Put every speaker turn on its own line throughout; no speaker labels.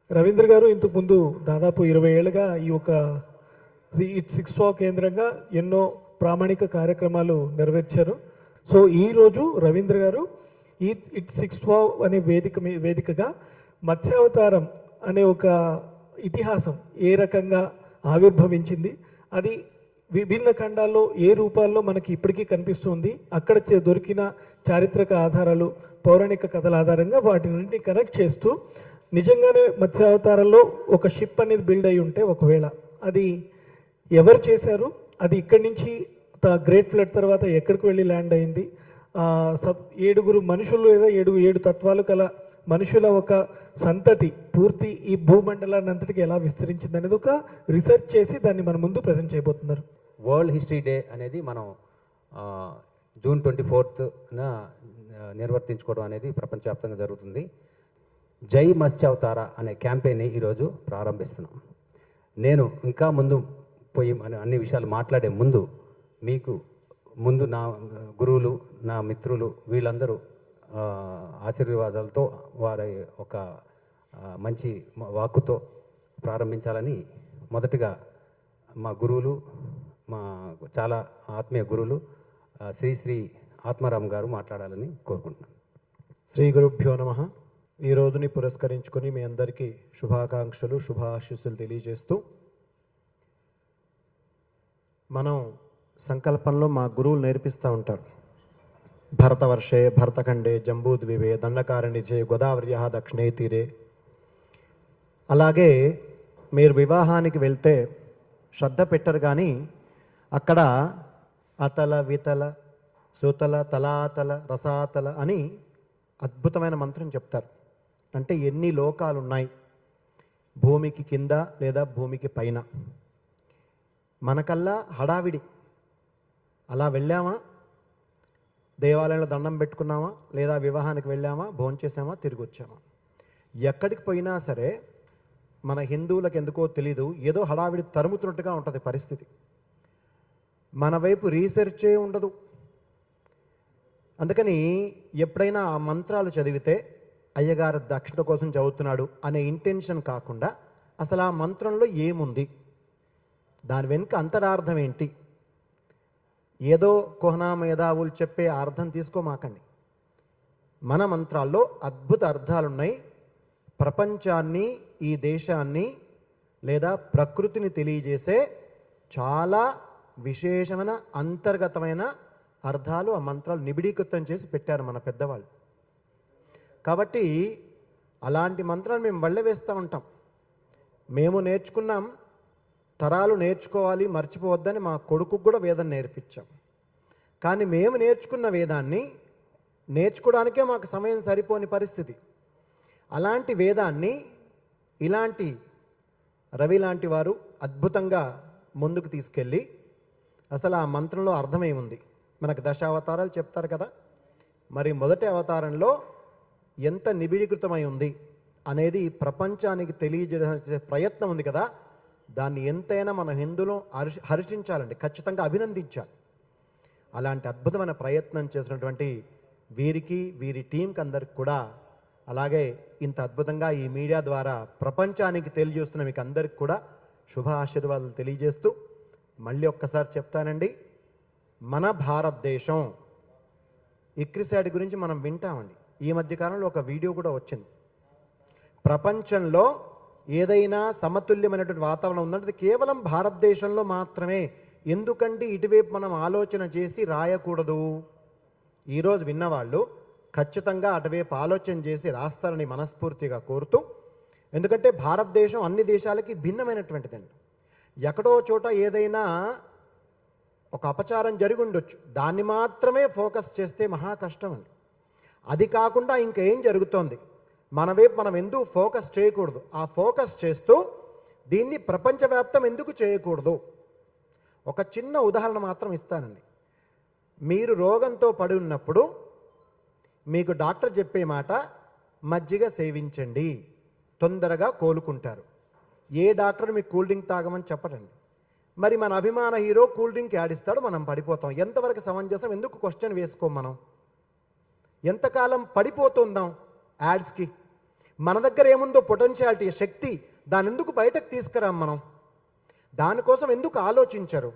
రవీంద్ర గారు ఇంతకు ముందు దాదాపు 20 ఏళ్ళుగా ఈ యొక్క ఇట్ 6 కేంద్రంగా ఎన్నో ప్రామాణిక కార్యక్రమాలు నెరవేర్చారు. సో ఈరోజు రవీంద్ర గారు ఈ ఇట్ 6 అనే వేదికగా మత్స్యావతారం అనే ఒక ఇతిహాసం ఏ రకంగా ఆవిర్భవించింది, అది విభిన్న ఖండాల్లో ఏ రూపాల్లో మనకి ఇప్పటికీ కనిపిస్తుంది, అక్కడ దొరికిన చారిత్రక ఆధారాలు, పౌరాణిక కథల ఆధారంగా వాటిని కనెక్ట్ చేస్తూ నిజంగానే మత్స్యావతారంలో ఒక షిప్ అనేది బిల్డ్ అయి ఉంటే ఒకవేళ అది ఎవరు చేశారు, అది ఇక్కడి నుంచి గ్రేట్ ఫ్లడ్ తర్వాత ఎక్కడికి వెళ్ళి ల్యాండ్ అయింది, 7 మనుషులు లేదా 7 తత్వాలు కల మనుషుల ఒక సంతతి పూర్తి ఈ భూమండలాన్ని అంతటికి ఎలా విస్తరించింది అనేది ఒక రీసెర్చ్ చేసి దాన్ని మన ముందు ప్రజెంట్ చేయబోతున్నారు.
వరల్డ్ హిస్టరీ డే అనేది మనం జూన్ 24న నిర్వర్తించుకోవడం అనేది ప్రపంచవ్యాప్తంగా జరుగుతుంది. జై మత్స్యావతార అనే క్యాంపెయిన్ని ఈరోజు ప్రారంభిస్తున్నాం. నేను ఇంకా ముందు పోయి అన్ని విషయాలు మాట్లాడే ముందు మీకు ముందు నా గురువులు, నా మిత్రులు వీళ్ళందరూ ఆశీర్వాదాలతో వారి ఒక మంచి వాక్కుతో ప్రారంభించాలని మొదటగా మా గురువులు, మా చాలా ఆత్మీయ గురువులు శ్రీ ఆత్మారాం గారు మాట్లాడాలని కోరుకుంటున్నాను.
శ్రీ గురుభ్యో నమః. ఈ రోజుని పురస్కరించుకొని మీ అందరికీ శుభాకాంక్షలు, శుభాశీస్సులు తెలియజేస్తూ, మనం సంకల్పంలో మా గురువులు నేర్పిస్తూ ఉంటారు. భరతవర్షే భరతఖండే జంబూద్వీపే దండకారణిజే గోదావర్య దక్షిణే తీరే. అలాగే మీరు వివాహానికి వెళ్తే శ్రద్ధ పెట్టరు, కానీ అక్కడ అతల వితల సుతల తలాతల రసాతల అని అద్భుతమైన మంత్రం చెప్తారు. అంటే ఎన్ని లోకాలు ఉన్నాయి భూమికి కింద లేదా భూమికి పైన. మనకల్లా హడావిడి, అలా వెళ్ళామా, దేవాలయంలో దండం పెట్టుకున్నామా, లేదా వివాహానికి వెళ్ళామా, భోంచేసామా, తిరిగి వచ్చామా. ఎక్కడికి పోయినా సరే మన హిందువులకు ఎందుకో తెలీదు, ఏదో హడావిడి తరుముతున్నట్టుగా ఉంటుంది పరిస్థితి. మన వైపు రీసెర్చే ఉండదు. అందుకని ఎప్పుడైనా ఆ మంత్రాలు చదివితే అయ్యగారు దక్షిణ కోసం చదువుతున్నాడు అనే ఇంటెన్షన్ కాకుండా అసలు ఆ మంత్రంలో ఏముంది, దాని వెనుక అంతరార్థం ఏంటి, ఏదో కుహనా మేధావులు చెప్పే అర్థం తీసుకోమాకండి. మన మంత్రాల్లో అద్భుత అర్థాలున్నాయి. ప్రపంచాన్ని, ఈ దేశాన్ని లేదా ప్రకృతిని తెలియజేసే చాలా విశేషమైన అంతర్గతమైన అర్థాలు ఆ మంత్రాలు నిబిడీకృతం చేసి పెట్టారు మన పెద్దవాళ్ళు. కాబట్టి అలాంటి మంత్రాలు మేము వళ్ళ వేస్తూ ఉంటాం. మేము నేర్చుకున్నాం, తరాలు నేర్చుకోవాలి, మర్చిపోవద్దని మా కొడుకుకు కూడా వేదం నేర్పించాం. కానీ మేము నేర్చుకున్న వేదాన్ని నేర్చుకోవడానికే మాకు సమయం సరిపోని పరిస్థితి. అలాంటి వేదాన్ని ఇలాంటి రవి లాంటి వారు అద్భుతంగా ముందుకు తీసుకెళ్ళి అసలు ఆ మంత్రంలో అర్థమేముంది. మనకు దశావతారాలు చెప్తారు కదా, మరి మొదటి అవతారంలో ఎంత నిబిడీకృతమై ఉంది అనేది ప్రపంచానికి తెలియజేసే ప్రయత్నం ఉంది కదా, దాన్ని ఎంతైనా మన హిందువులు హర్షించాలండి, ఖచ్చితంగా అభినందించాలి. అలాంటి అద్భుతమైన ప్రయత్నం చేసినటువంటి వీరికి, వీరి టీంకి అందరికి కూడా, అలాగే ఇంత అద్భుతంగా ఈ మీడియా ద్వారా ప్రపంచానికి తెలియజేస్తున్న మీకు అందరికి కూడా శుభ ఆశీర్వాదాలు తెలియజేస్తూ మళ్ళీ ఒక్కసారి చెప్తానండి, మన భారతదేశం ఇక్రిసాట్ గురించి మనం వింటామండి. ఈ మధ్యకాలంలో ఒక వీడియో కూడా వచ్చింది. ప్రపంచంలో ఏదైనా సమతుల్యమైనటువంటి వాతావరణం ఉందంటే కేవలం భారతదేశంలో మాత్రమే. ఎందుకంటే ఇటువైపు మనం ఆలోచన చేసి రాయకూడదు. ఈరోజు విన్నవాళ్ళు ఖచ్చితంగా అటువైపు ఆలోచన చేసి రాస్తారని మనస్ఫూర్తిగా కోరుతూ, ఎందుకంటే భారతదేశం అన్ని దేశాలకి భిన్నమైనటువంటిదండి. ఎక్కడో చోట ఏదైనా ఒక అపచారం జరిగి ఉండొచ్చు, దాన్ని మాత్రమే ఫోకస్ చేస్తే మహా కష్టం అండి. అది కాకుండా ఇంకేం జరుగుతోంది మన వైపు మనం ఎందుకు ఫోకస్ చేయకూడదు, ఆ ఫోకస్ చేస్తూ దీన్ని ప్రపంచవ్యాప్తం ఎందుకు చేయకూడదు. ఒక చిన్న ఉదాహరణ మాత్రం ఇస్తానండి. మీరు రోగంతో పడి ఉన్నప్పుడు మీకు డాక్టర్ చెప్పే మాట మజ్జిగ సేవించండి, తొందరగా కోలుకుంటారు. ఏ డాక్టర్ మీకు కూల్ డ్రింక్ తాగమని చెప్పడండి. మరి మన అభిమాన హీరో కూల్ డ్రింక్ యాడిస్తాడు, మనం పడిపోతాం. ఎంతవరకు సమంజసం, ఎందుకు క్వశ్చన్ వేసుకోం మనం? ఎంతకాలం పడిపోతుందాం యాడ్స్కి? మన దగ్గర ఏముందో పొటెన్షియాలిటీ, శక్తి, దాని ఎందుకు బయటకు తీసుకురాం మనం? దానికోసం ఎందుకు ఆలోచించరు?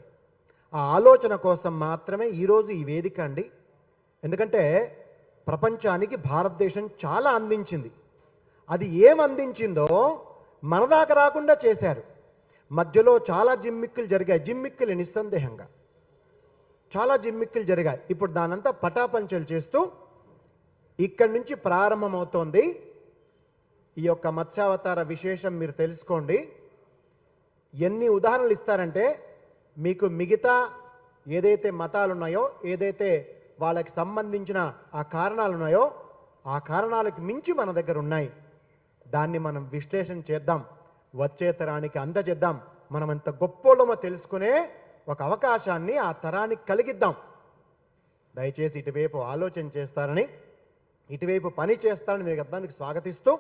ఆ ఆలోచన కోసం మాత్రమే ఈరోజు ఈ వేదిక అండి. ఎందుకంటే ప్రపంచానికి భారతదేశం చాలా అందించింది. అది ఏం అందించిందో మన దాకా రాకుండా చేశారు. మధ్యలో చాలా జిమ్మిక్కులు జరిగాయి, జిమ్మిక్కులు నిస్సందేహంగా చాలా జిమ్మిక్కులు జరిగాయి. ఇప్పుడు దానంతా పటాపంచలు చేస్తూ ఇక్కడి నుంచి ప్రారంభమవుతోంది ఈ యొక్క మత్స్యావతార విశేషం. మీరు తెలుసుకోండి. ఎన్ని ఉదాహరణలు ఇస్తారంటే మీకు మిగతా ఏదైతే మతాలు ఉన్నాయో, ఏదైతే వాళ్ళకి సంబంధించిన ఆ కారణాలు ఉన్నాయో, ఆ కారణాలకు మించి మన దగ్గర ఉన్నాయి. దాన్ని మనం విశ్లేషణ చేద్దాం, వచ్చే తరానికి అందజేద్దాం. మనం ఎంత గొప్పోళ్ళమో తెలుసుకునే ఒక అవకాశాన్ని ఆ తరానికి కలిగిద్దాం. దయచేసి ఇటువైపు ఆలోచన చేస్తారని, ఇటువైపు పని చేస్తారని మీకు అందరికి స్వాగతిస్తూ,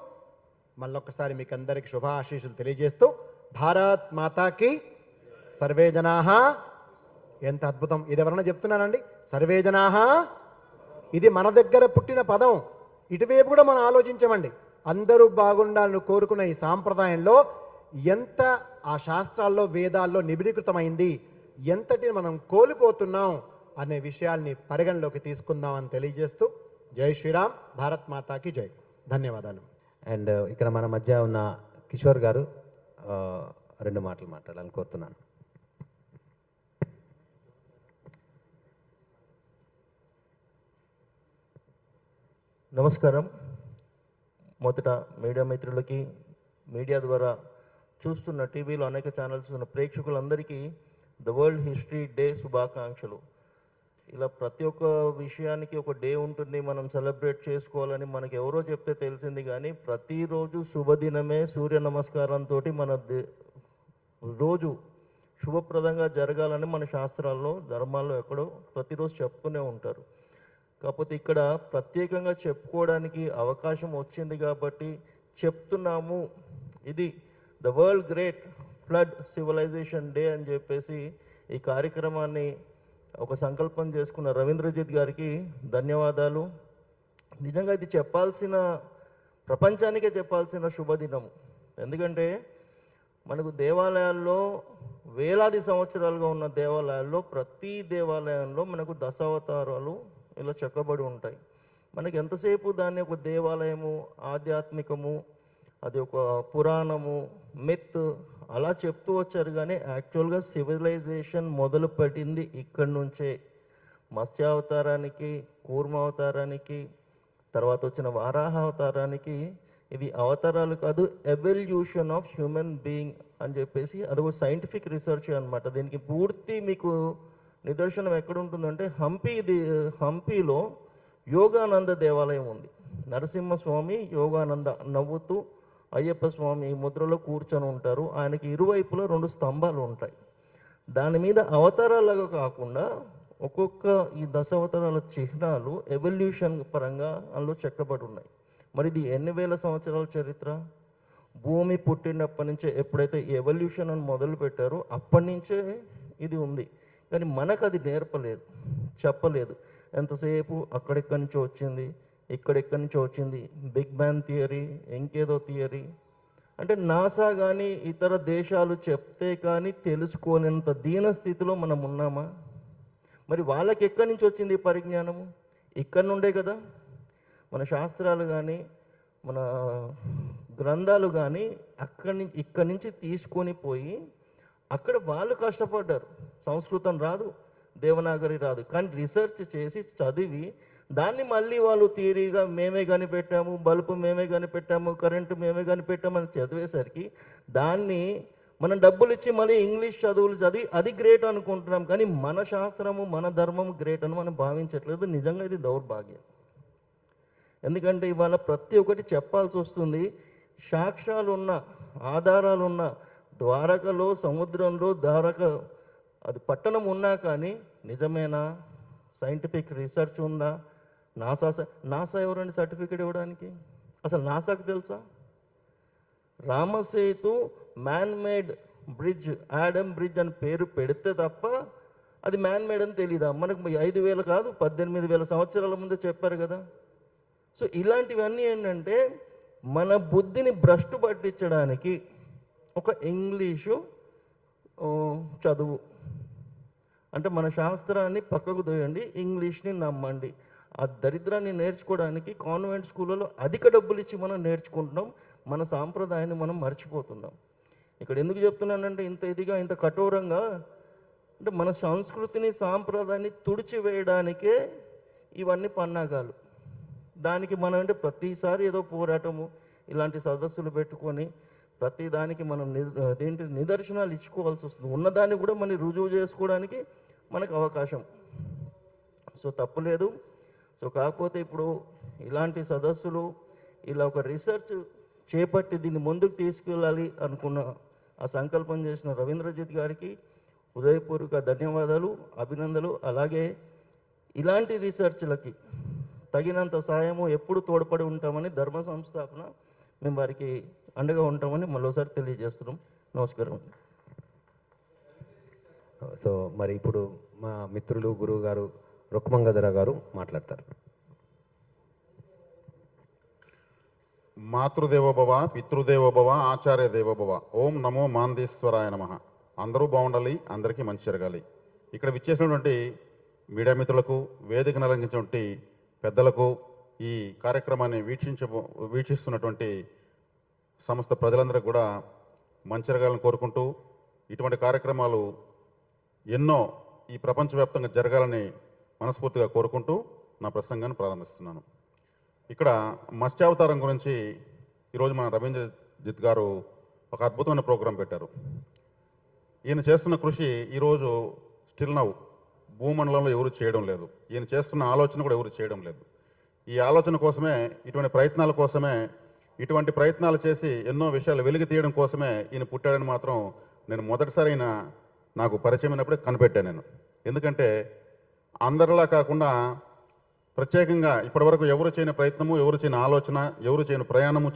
మళ్ళొక్కసారి మీకు అందరికి శుభాశీస్సులు తెలియజేస్తూ, భారత్ మాతాకి సర్వే జనాహ. ఎంత అద్భుతం! ఇది ఎవరన్నా చెప్తున్నారండి? సర్వే జనాహ, ఇది మన దగ్గర పుట్టిన పదం. ఇటువైపు కూడా మనం ఆలోచించమండి. అందరూ బాగుండాలని కోరుకున్న ఈ సాంప్రదాయంలో ఎంత ఆ శాస్త్రాల్లో, వేదాల్లో నిబిడీకృతమైంది, ఎంతటి మనం కోల్పోతున్నాం అనే విషయాల్ని పరిగణలోకి తీసుకుందామని తెలియజేస్తూ, జై శ్రీరామ్, భారత్ మాతాకి జై. ధన్యవాదాలు.
అండ్ ఇక్కడ మన మధ్య ఉన్న కిషోర్ గారు 2 మాటలు మాట్లాడాలని కోరుతున్నాను.
నమస్కారం. మొదట మీడియా మిత్రులకి, మీడియా ద్వారా చూస్తున్న టీవీలో అనేక ఛానల్స్ ఉన్న ప్రేక్షకులందరికీ ద వరల్డ్ హిస్టరీ డే శుభాకాంక్షలు. ఇలా ప్రతి ఒక్క విషయానికి ఒక డే ఉంటుంది, మనం సెలబ్రేట్ చేసుకోవాలని మనకి ఎవరో చెప్తే తెలిసింది. కానీ ప్రతిరోజు శుభదినమే, సూర్య నమస్కారంతో మన రోజు శుభప్రదంగా జరగాలని మన శాస్త్రాల్లో, ధర్మాల్లో ఎక్కడో ప్రతిరోజు చెప్తూనే ఉంటారు. కాకపోతే ఇక్కడ ప్రత్యేకంగా చెప్పుకోవడానికి అవకాశం వచ్చింది కాబట్టి చెప్తున్నాము. ఇది the world great flood civilisation day అని చెప్పేసి ఈ కార్యక్రమాన్ని ఒక సంకల్పం చేసుకున్న రవీంద్రజిత్ గారికి ధన్యవాదాలు. నిజంగా ఇది ప్రపంచానికే చెప్పాల్సిన శుభదినము. ఎందుకంటే మనకు దేవాలయాల్లో వేలాది సంవత్సరాలుగా ఉన్న దేవాలయాల్లో ప్రతి దేవాలయంలో మనకు దశావతారాలు ఇలా చెక్కబడి ఉంటాయి. మనకి ఎంతసేపు దాన్ని ఒక దేవాలయము, ఆధ్యాత్మికము, అది ఒక పురాణము, మిత్ అలా చెప్తూ వచ్చారు. కానీ యాక్చువల్గా సివిలైజేషన్ మొదలు పెట్టింది ఇక్కడి నుంచే. మత్స్యావతారానికి, కూర్మావతారానికి, తర్వాత వచ్చిన వారాహ అవతారానికి ఇవి అవతారాలు కాదు, ఎవల్యూషన్ ఆఫ్ హ్యూమన్ బీయింగ్ అని చెప్పేసి అదొక సైంటిఫిక్ రీసెర్చ్ అనమాట. దీనికి పూర్తి మీకు నిదర్శనం ఎక్కడుంటుందంటే హంపీలో యోగానంద దేవాలయం ఉంది. నరసింహస్వామి యోగానంద నవ్వుతూ అయ్యప్ప స్వామి ముద్రలో కూర్చొని ఉంటారు. ఆయనకి ఇరువైపులా 2 స్తంభాలు ఉంటాయి. దాని మీద అవతారాలుగా కాకుండా ఒక్కొక్క ఈ దశావతారాల చిహ్నాలు ఎవల్యూషన్ పరంగా అందులో చెక్కబడి ఉన్నాయి. మరి ఇది ఎన్ని వేల సంవత్సరాల చరిత్ర? భూమి పుట్టినప్పటి నుంచే ఎప్పుడైతే ఎవల్యూషన్ అని మొదలు పెట్టారో అప్పటి నుంచే ఇది ఉంది. కానీ మనకు అది నేర్పలేదు, చెప్పలేదు. ఎంతసేపు అక్కడెక్కడి నుంచో వచ్చింది, ఇక్కడెక్కడి నుంచో వచ్చింది, బిగ్ బ్యాంగ్ థియరీ, ఇంకేదో థియరీ. అంటే నాసా కానీ ఇతర దేశాలు చెప్తే కానీ తెలుసుకోలేనంత దీన స్థితిలో మనం ఉన్నామా? మరి వాళ్ళకి ఎక్కడి నుంచి వచ్చింది ఈ పరిజ్ఞానము? ఇక్కడి నుండే కదా. మన శాస్త్రాలు కానీ మన గ్రంథాలు కానీ ఇక్కడి నుంచి తీసుకొని పోయి అక్కడ వాళ్ళు కష్టపడ్డారు. సంస్కృతం రాదు, దేవనాగరి రాదు, కానీ రీసెర్చ్ చేసి చదివి దాన్ని మళ్ళీ వాళ్ళు థియరీగా మేమే కనిపెట్టాము, బల్బు మేమే కనిపెట్టాము, కరెంటు మేమే కనిపెట్టామని చదివేసరికి దాన్ని మనం డబ్బులు ఇచ్చి మళ్ళీ ఇంగ్లీష్ చదువులు చదివి అది గ్రేట్ అనుకుంటున్నాం. కానీ మన శాస్త్రము, మన ధర్మము గ్రేట్ అని మనం భావించట్లేదు. నిజంగా ఇది దౌర్భాగ్యం. ఎందుకంటే ఇవాళ ప్రతి ఒక్కటి చెప్పాల్సి వస్తుంది. సాక్ష్యాలున్న, ఆధారాలున్న, ద్వారకలో, సముద్రంలో అది పట్టణం ఉన్నా కానీ నిజమేనా? సైంటిఫిక్ రీసెర్చ్ ఉందా? నాసా ఎవరండి సర్టిఫికేట్ ఇవ్వడానికి? అసలు నాసాకు తెలుసా? Ram Setu man made bridge, Adam bridge అని పేరు పెడితే తప్ప అది మ్యాన్ మేడ్ అని తెలీదా? మనకు 5,000 కాదు 18,000 సంవత్సరాల ముందు చెప్పారు కదా. సో ఇలాంటివన్నీ ఏంటంటే మన బుద్ధిని భ్రష్టు పట్టించడానికి ఒక ఇంగ్లీషు చదువు, అంటే మన శాస్త్రాన్ని పక్కకు తోయండి, ఇంగ్లీష్ని నమ్మండి. ఆ దరిద్రాన్ని నేర్చుకోవడానికి కాన్వెంట్ స్కూళ్ళలో అధిక డబ్బులు ఇచ్చి మనం నేర్చుకుంటున్నాం, మన సాంప్రదాయాన్ని మనం మర్చిపోతున్నాం. ఇక్కడ ఎందుకు చెప్తున్నానంటే ఇంత ఇదిగా ఇంత కఠోరంగా, అంటే మన సంస్కృతిని సాంప్రదాయాన్ని తుడిచివేయడానికే ఇవన్నీ పన్నాగాలు. దానికి మనం అంటే ప్రతిసారి ఏదో పోరాటము ఇలాంటి సదస్సులు పెట్టుకొని ప్రతి దానికి మనం నిదర్శనాలు ఇచ్చుకోవాల్సి వస్తుంది. ఉన్నదాన్ని కూడా మనం రుజువు చేసుకోవడానికి మనకు అవకాశం. సో తప్పులేదు. సో కాకపోతే ఇప్పుడు ఇలాంటి సదస్సులు ఇలా ఒక రీసెర్చ్ చేపట్టి దీన్ని ముందుకు తీసుకెళ్ళాలి అనుకున్న ఆ సంకల్పం చేసిన రవీంద్రజిత్ గారికి హృదయపూర్వక ధన్యవాదాలు, అభినందనలు. అలాగే ఇలాంటి రీసెర్చ్లకి తగినంత సాయము ఎప్పుడు తోడ్పడి ఉంటామని ధర్మ సంస్థాపన మేము వారికి అండగా ఉంటామని మరోసారి తెలియజేస్తున్నాం. నమస్కారం.
సో మరి ఇప్పుడు మా మిత్రులు గురువు గారు రుక్మంగధర గారు మాట్లాడతారు.
మాతృదేవోభవ, పితృదేవోభవ, ఆచార్య దేవోభవ. ఓం నమో మాందేశ్వరాయ నమః. అందరూ బాగుండాలి, అందరికీ మంచి జరగాలి. ఇక్కడ విచ్చేసినటువంటి మీడియా మిత్రులకు, వేదికను అలంకించినటువంటి పెద్దలకు, ఈ కార్యక్రమాన్ని వీక్షిస్తున్నటువంటి సమస్త ప్రజలందరికీ కూడా మంచి జరగాలని కోరుకుంటూ, ఇటువంటి కార్యక్రమాలు ఎన్నో ఈ ప్రపంచవ్యాప్తంగా జరగాలని మనస్ఫూర్తిగా కోరుకుంటూ నా ప్రసంగాన్ని ప్రారంభిస్తున్నాను. ఇక్కడ మత్స్యావతారం గురించి ఈరోజు మన రవీంద్రజిత్ గారు ఒక అద్భుతమైన ప్రోగ్రాం పెట్టారు. ఈయన చేస్తున్న కృషి ఈరోజు స్టిల్ నౌ భూమండలంలో ఎవరు చేయడం లేదు. ఈయన చేస్తున్న ఆలోచన కూడా ఎవరు చేయడం లేదు. ఈ ఆలోచన కోసమే, ఇటువంటి ప్రయత్నాల కోసమే, ఇటువంటి ప్రయత్నాలు చేసి ఎన్నో విషయాలు వెలికి తీయడం కోసమే ఈయన పుట్టాడని మాత్రం నేను మొదటిసారి నాకు పరిచయం అయినప్పుడే కనిపెట్టాను నేను. ఎందుకంటే అందరిలా కాకుండా ప్రత్యేకంగా ఇప్పటివరకు ఎవరు చేయని ప్రయత్నము, ఎవరు చేయని ఆలోచన, ఎవరు చేయని ప్రయాణము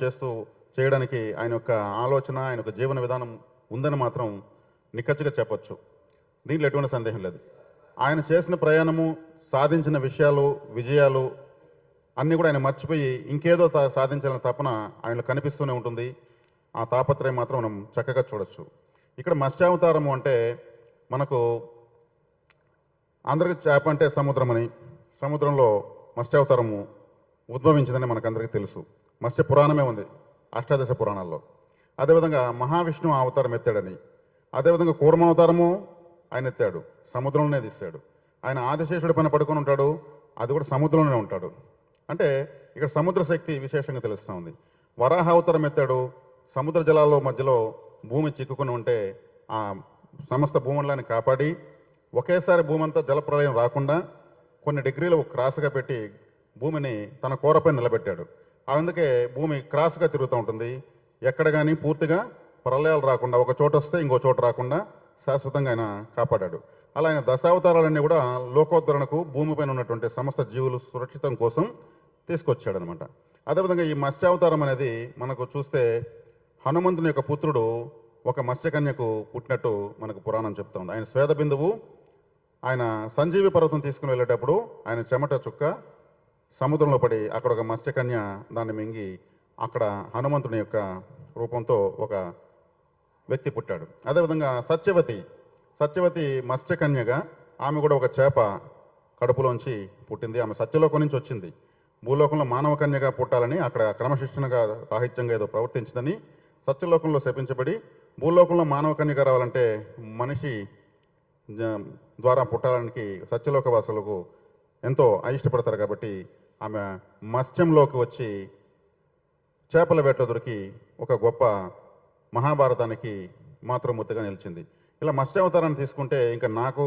చేయడానికి ఆయన యొక్క ఆలోచన, ఆయన యొక్క జీవన విధానం ఉందని మాత్రం నిక్కచ్చిగా చెప్పొచ్చు. దీంట్లో ఎటువంటి సందేహం లేదు. ఆయన చేసిన ప్రయాణము, సాధించిన విషయాలు, విజయాలు అన్నీ కూడా ఆయన మర్చిపోయి ఇంకేదో సాధించాలనే తపన ఆయనలో కనిపిస్తూనే ఉంటుంది. ఆ తాపత్రయం మాత్రం మనం చక్కగా చూడొచ్చు. ఇక్కడ మత్స్యావతారము అంటే మనకు అందరికీ చేప అంటే సముద్రం అని, సముద్రంలో మత్స్యావతారము ఉద్భవించిందని మనకందరికీ తెలుసు. మత్స్య పురాణమే ఉంది అష్టాదశ పురాణాల్లో. అదేవిధంగా మహావిష్ణువు అవతారం ఎత్తాడని, అదేవిధంగా కూర్మావతారము ఆయన ఎత్తాడు, సముద్రంలోనే తీశాడు. ఆయన ఆదిశేషుడి పైన పడుకొని ఉంటాడు, అది కూడా సముద్రంలోనే ఉంటాడు. అంటే ఇక్కడ సముద్ర శక్తి విశేషంగా తెలుస్తూ ఉంది. వరాహ అవతారం ఎత్తాడు, సముద్ర జలాల్లో మధ్యలో భూమి చిక్కుకుని ఉంటే ఆ సమస్త భూమండలాన్ని కాపాడి ఒకేసారి భూమి అంతా జలప్రలయం రాకుండా కొన్ని డిగ్రీలు క్రాస్గా పెట్టి భూమిని తన కూరపై నిలబెట్టాడు. అందుకే భూమి క్రాస్గా తిరుగుతూ ఉంటుంది. ఎక్కడ కానీ పూర్తిగా ప్రళయాలు రాకుండా, ఒక చోట వస్తే ఇంకో చోట రాకుండా శాశ్వతంగా ఆయన కాపాడాడు. అలా ఆయన దశావతారాలన్నీ కూడా లోకోద్ధరణకు, భూమిపైన ఉన్నటువంటి సమస్త జీవులు సురక్షితం కోసం తీసుకొచ్చాడనమాట. అదేవిధంగా ఈ మత్స్యావతారం అనేది మనకు చూస్తే హనుమంతుని యొక్క పుత్రుడు ఒక మత్స్యకన్యకు పుట్టినట్టు మనకు పురాణం చెప్తుంది. ఆయన శ్వేత బిందువు, ఆయన సంజీవి పర్వతం తీసుకుని వెళ్ళేటప్పుడు ఆయన చెమట చుక్క సముద్రంలో పడి అక్కడ ఒక మత్స్యకన్య దాన్ని మింగి అక్కడ హనుమంతుని యొక్క రూపంతో ఒక వ్యక్తి పుట్టాడు. అదేవిధంగా సత్యవతి మత్స్యకన్యగా ఆమె కూడా ఒక చేప కడుపులోంచి పుట్టింది. ఆమె సత్యలోకం నుంచి వచ్చింది. భూలోకంలో మానవ కన్యగా పుట్టాలని అక్కడ క్రమశిక్షణగా రాహిత్యంగా ఏదో ప్రవర్తించిందని సత్యలోకంలో శపించబడి భూలోకంలో మానవ కన్యగా రావాలంటే మనిషి ద్వారా పుట్టాలనికి సత్యలోక వాసులకు ఎంతో అయిష్టపడతారు. కాబట్టి ఆమె మత్స్యంలోకి వచ్చి చేపల వేట దొరికి ఒక గొప్ప మహాభారతానికి మాతృమూర్తిగా నిలిచింది. ఇలా మత్స్యావతారాన్ని తీసుకుంటే ఇంకా నాకు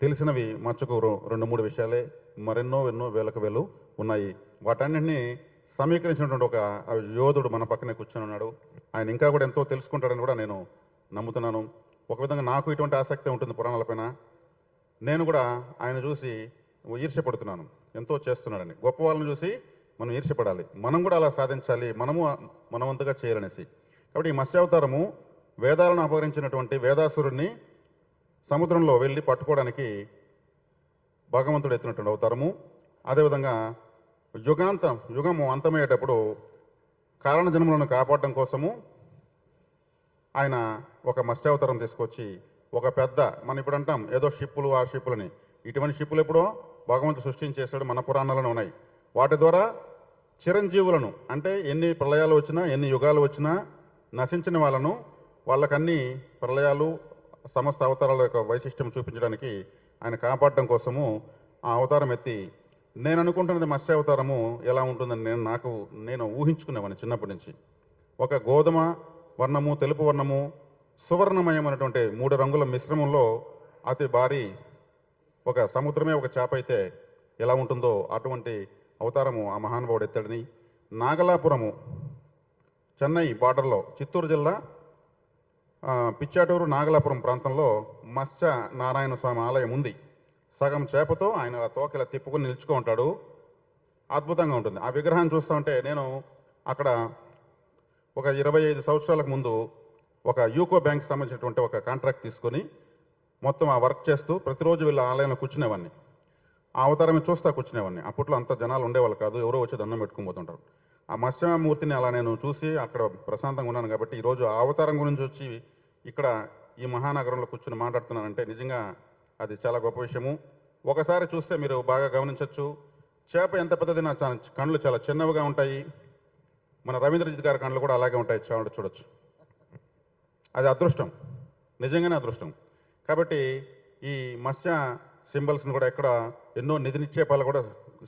తెలిసినవి మచ్చుకు 2-3 విషయాలే, మరెన్నో వేలకు వేలు ఉన్నాయి. వాటన్నింటినీ సమీకరించినటువంటి ఒక యోధుడు మన పక్కనే కూర్చొని ఉన్నాడు. ఆయన ఇంకా కూడా ఎంతో తెలుసుకుంటాడని కూడా నేను నమ్ముతున్నాను. ఒక విధంగా నాకు ఇటువంటి ఆసక్తి ఉంటుంది పురాణాలపైన. నేను కూడా ఆయన చూసి ఈర్ష్యపడుతున్నాను, ఎంతో చేస్తున్నాడని. గొప్ప వాళ్ళని చూసి మనం ఈర్ష్యపడాలి, మనం కూడా అలా సాధించాలి, మన వంతుగా చేయాలనేసి. కాబట్టి ఈ మత్స్యావతారము వేదాలను అపహరించినటువంటి వేదాసురుణ్ణి సముద్రంలో వెళ్ళి పట్టుకోవడానికి భగవంతుడు ఎత్తినటువంటి అవతారము. అదేవిధంగా యుగము అంతమయ్యేటప్పుడు కారణ జన్మలను కాపాడడం కోసము ఆయన ఒక మత్స్యావతారం తీసుకొచ్చి ఒక పెద్ద మనం ఇప్పుడు అంటాం ఏదో షిప్పులు ఆ షిప్పులని, ఇటువంటి షిప్పులు ఎప్పుడో భగవంతుడు సృష్టించేశాడు, మన పురాణాలను ఉన్నాయి. వాటి ద్వారా చిరంజీవులను అంటే ఎన్ని ప్రళయాలు వచ్చినా ఎన్ని యుగాలు వచ్చినా నశించిన వాళ్ళను వాళ్ళకన్నీ ప్రళయాలు సమస్త అవతారాల యొక్క వైశిష్ట్యం చూపించడానికి ఆయన కాపాడడం కోసము ఆ అవతారం ఎత్తి, నేను అనుకుంటున్నది మత్స్యావతారము ఎలా ఉంటుందని నేను ఊహించుకునేవాడిని చిన్నప్పటి నుంచి. ఒక గోధుమ వర్ణము, తెలుపు వర్ణము, సువర్ణమయమైనటువంటి 3 రంగుల మిశ్రమంలో అతి భారీ ఒక సముద్రమే ఒక చేప అయితే ఎలా ఉంటుందో అటువంటి అవతారము ఆ మహానుభావుడు ఎత్తాడని, నాగలాపురము చెన్నై బార్డర్లో చిత్తూరు జిల్లా పిచ్చాటూరు నాగలాపురం ప్రాంతంలో మత్స్య నారాయణ స్వామి ఆలయం ఉంది. సగం చేపతో ఆయన తోకలా తిప్పుకుని నిలుచుకో ఉంటాడు. అద్భుతంగా ఉంటుంది. ఆ విగ్రహాన్ని చూస్తూ ఉంటే నేను అక్కడ ఒక 25 సంవత్సరాలకు ముందు ఒక యూకో బ్యాంక్ సంబంధించినటువంటి ఒక కాంట్రాక్ట్ తీసుకొని మొత్తం ఆ వర్క్ చేస్తూ ప్రతిరోజు వీళ్ళ ఆలయంలో కూర్చునేవాడిని. ఆ అవతారమే చూస్తా కూర్చునేవాడిని. అప్పట్లో అంత జనాలు ఉండేవాళ్ళు కాదు, ఎవరో వచ్చి దండం పెట్టుకుని పోతుంటారు. ఆ మత్స్యమూర్తిని అలా నేను చూసి అక్కడ ప్రశాంతంగా ఉన్నాను కాబట్టి ఈరోజు ఆ అవతారం గురించి వచ్చి ఇక్కడ ఈ మహానగరంలో కూర్చుని మాట్లాడుతున్నానంటే నిజంగా అది చాలా గొప్ప విషయము. ఒకసారి చూస్తే మీరు బాగా గమనించవచ్చు, చేప ఎంత పెద్దది, నా కళ్ళు చాలా చిన్నవిగా ఉంటాయి. మన రవీంద్రజిత్ గారి కళ్ళు కూడా అలాగే ఉంటాయి, చూడొచ్చు. అది అదృష్టం, నిజంగానే అదృష్టం. కాబట్టి ఈ మత్స్య సింబల్స్ని కూడా ఎక్కడ ఎన్నో నిధి నిక్షేపాలు కూడా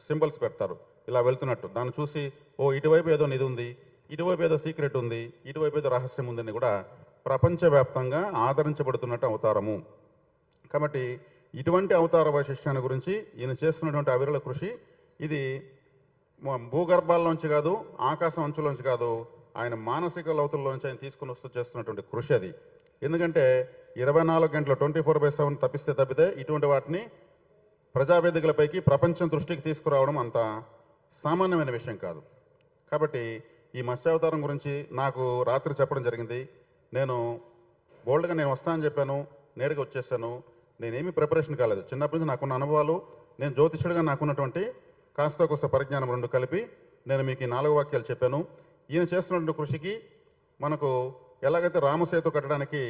సింబల్స్ పెడతారు ఇలా వెళ్తున్నట్టు. దాన్ని చూసి ఓ ఇటువైపు ఏదో నిధి ఉంది, ఇటువైపు ఏదో సీక్రెట్ ఉంది, ఇటువైపు ఏదో రహస్యం ఉందని కూడా ప్రపంచవ్యాప్తంగా ఆదరించబడుతున్నట్టు అవతారము. కాబట్టి ఇటువంటి అవతార వైశిష్ట్యాన్ని గురించి ఈయన చేస్తున్నటువంటి అవిరళ కృషి ఇది భూగర్భాల్లోంచి కాదు, ఆకాశం అంచులోంచి కాదు, ఆయన మానసిక లోతుల్లోంచి ఆయన తీసుకుని వస్తూ చేస్తున్నటువంటి కృషి అది. ఎందుకంటే 24 గంటలు 24/7 తప్పితే ఇటువంటి వాటిని ప్రజావేదికలపైకి ప్రపంచం దృష్టికి తీసుకురావడం అంత సామాన్యమైన విషయం కాదు. కాబట్టి ఈ మత్స్యావతారం గురించి నాకు రాత్రి చెప్పడం జరిగింది. నేను బోల్డ్గా నేను వస్తానని చెప్పాను, నేరుగా వచ్చేసాను. నేనేమీ ప్రిపరేషన్ కాలేదు. చిన్నప్పటి నుంచి నాకున్న అనుభవాలు, నేను జ్యోతిష్యుడిగా నాకున్నటువంటి కాస్త కోస్త పరిజ్ఞానం 2 కలిపి నేను మీకు ఈ 4 వాక్యాలు చెప్పాను. ఈయన చేస్తున్నటువంటి కృషికి మనకు ఎలాగైతే రామసేతు కట్టడానికి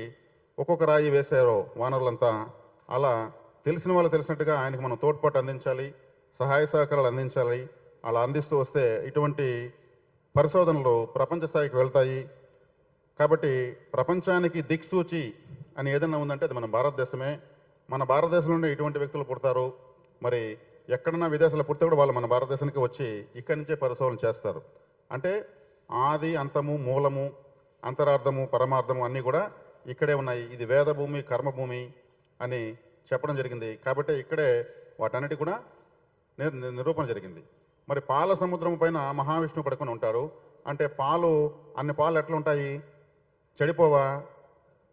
ఒక్కొక్క రాయి వేశారో వానరులంతా, అలా తెలిసిన వాళ్ళు తెలిసినట్టుగా ఆయనకు మనం తోడ్పాటు అందించాలి, సహాయ సహకారాలు అందించాలి. అలా అందిస్తూ వస్తే ఇటువంటి పరిశోధనలు ప్రపంచ స్థాయికి వెళ్తాయి. కాబట్టి ప్రపంచానికి దిక్సూచి అని ఏదైనా ఉందంటే అది మన భారతదేశమే. మన భారతదేశంలోనే ఇటువంటి వ్యక్తులు పుడతారు. మరి ఎక్కడన్నా విదేశాల్లో పుడితే కూడా వాళ్ళు మన భారతదేశానికి వచ్చి ఇక్కడి నుంచే పరిశోధన చేస్తారు. అంటే ఆది అంతము, మూలము, అంతరార్థము, పరమార్థము అన్నీ కూడా ఇక్కడే ఉన్నాయి. ఇది వేదభూమి, కర్మభూమి అని చెప్పడం జరిగింది. కాబట్టి ఇక్కడే వాటన్నిటి కూడా నిరూపణ జరిగింది. మరి పాల సముద్రం పైన మహావిష్ణువు పడుకొని ఉంటారు. అంటే అన్ని పాలు ఎట్లా ఉంటాయి, చెడిపోవా?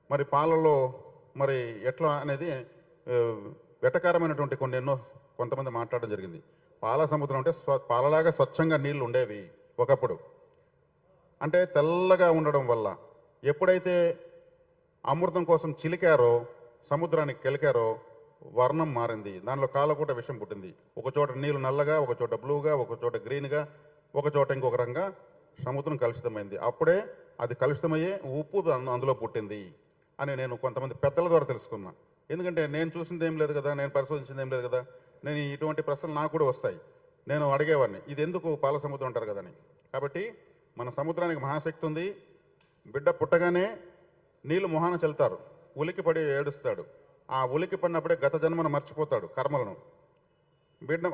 మరి పాలలో మరి ఎట్లా అనేది వెటకారమైనటువంటి కొంతమంది మాట్లాడడం జరిగింది. పాల సముద్రం అంటే పాలలాగా స్వచ్ఛంగా నీళ్లు ఉండేవి ఒకప్పుడు. అంటే తెల్లగా ఉండడం వల్ల ఎప్పుడైతే అమృతం కోసం చిలికారో, సముద్రానికి కెలికారో వర్ణం మారింది. దానిలో కాలకూట విషం పుట్టింది. ఒక చోట నీళ్లు నల్లగా, ఒక చోట బ్లూగా, ఒక చోట గ్రీన్గా, ఒక చోట ఇంకొక రంగా సముద్రం కలుషితమైంది. అప్పుడే అది కలుషితమయ్యే ఉప్పు అందులో పుట్టింది అని నేను కొంతమంది పెద్దల ద్వారా తెలుసుకున్నా. ఎందుకంటే నేను చూసింది ఏం లేదు కదా, నేను పరిశోధించింది ఏం లేదు కదా. నేను ఇటువంటి ప్రశ్నలు నాకు కూడా వస్తాయి. నేను అడిగేవాడిని, ఇది ఎందుకు పాల సముద్రం అంటారు కదని. కాబట్టి మన సముద్రానికి మహాశక్తి ఉంది. బిడ్డ పుట్టగానే నీళ్లు మొహాన చల్లుతారు, ఉలికి పడి ఏడుస్తాడు. ఆ ఉలికి పడినప్పుడే గత జన్మను మర్చిపోతాడు, కర్మలను.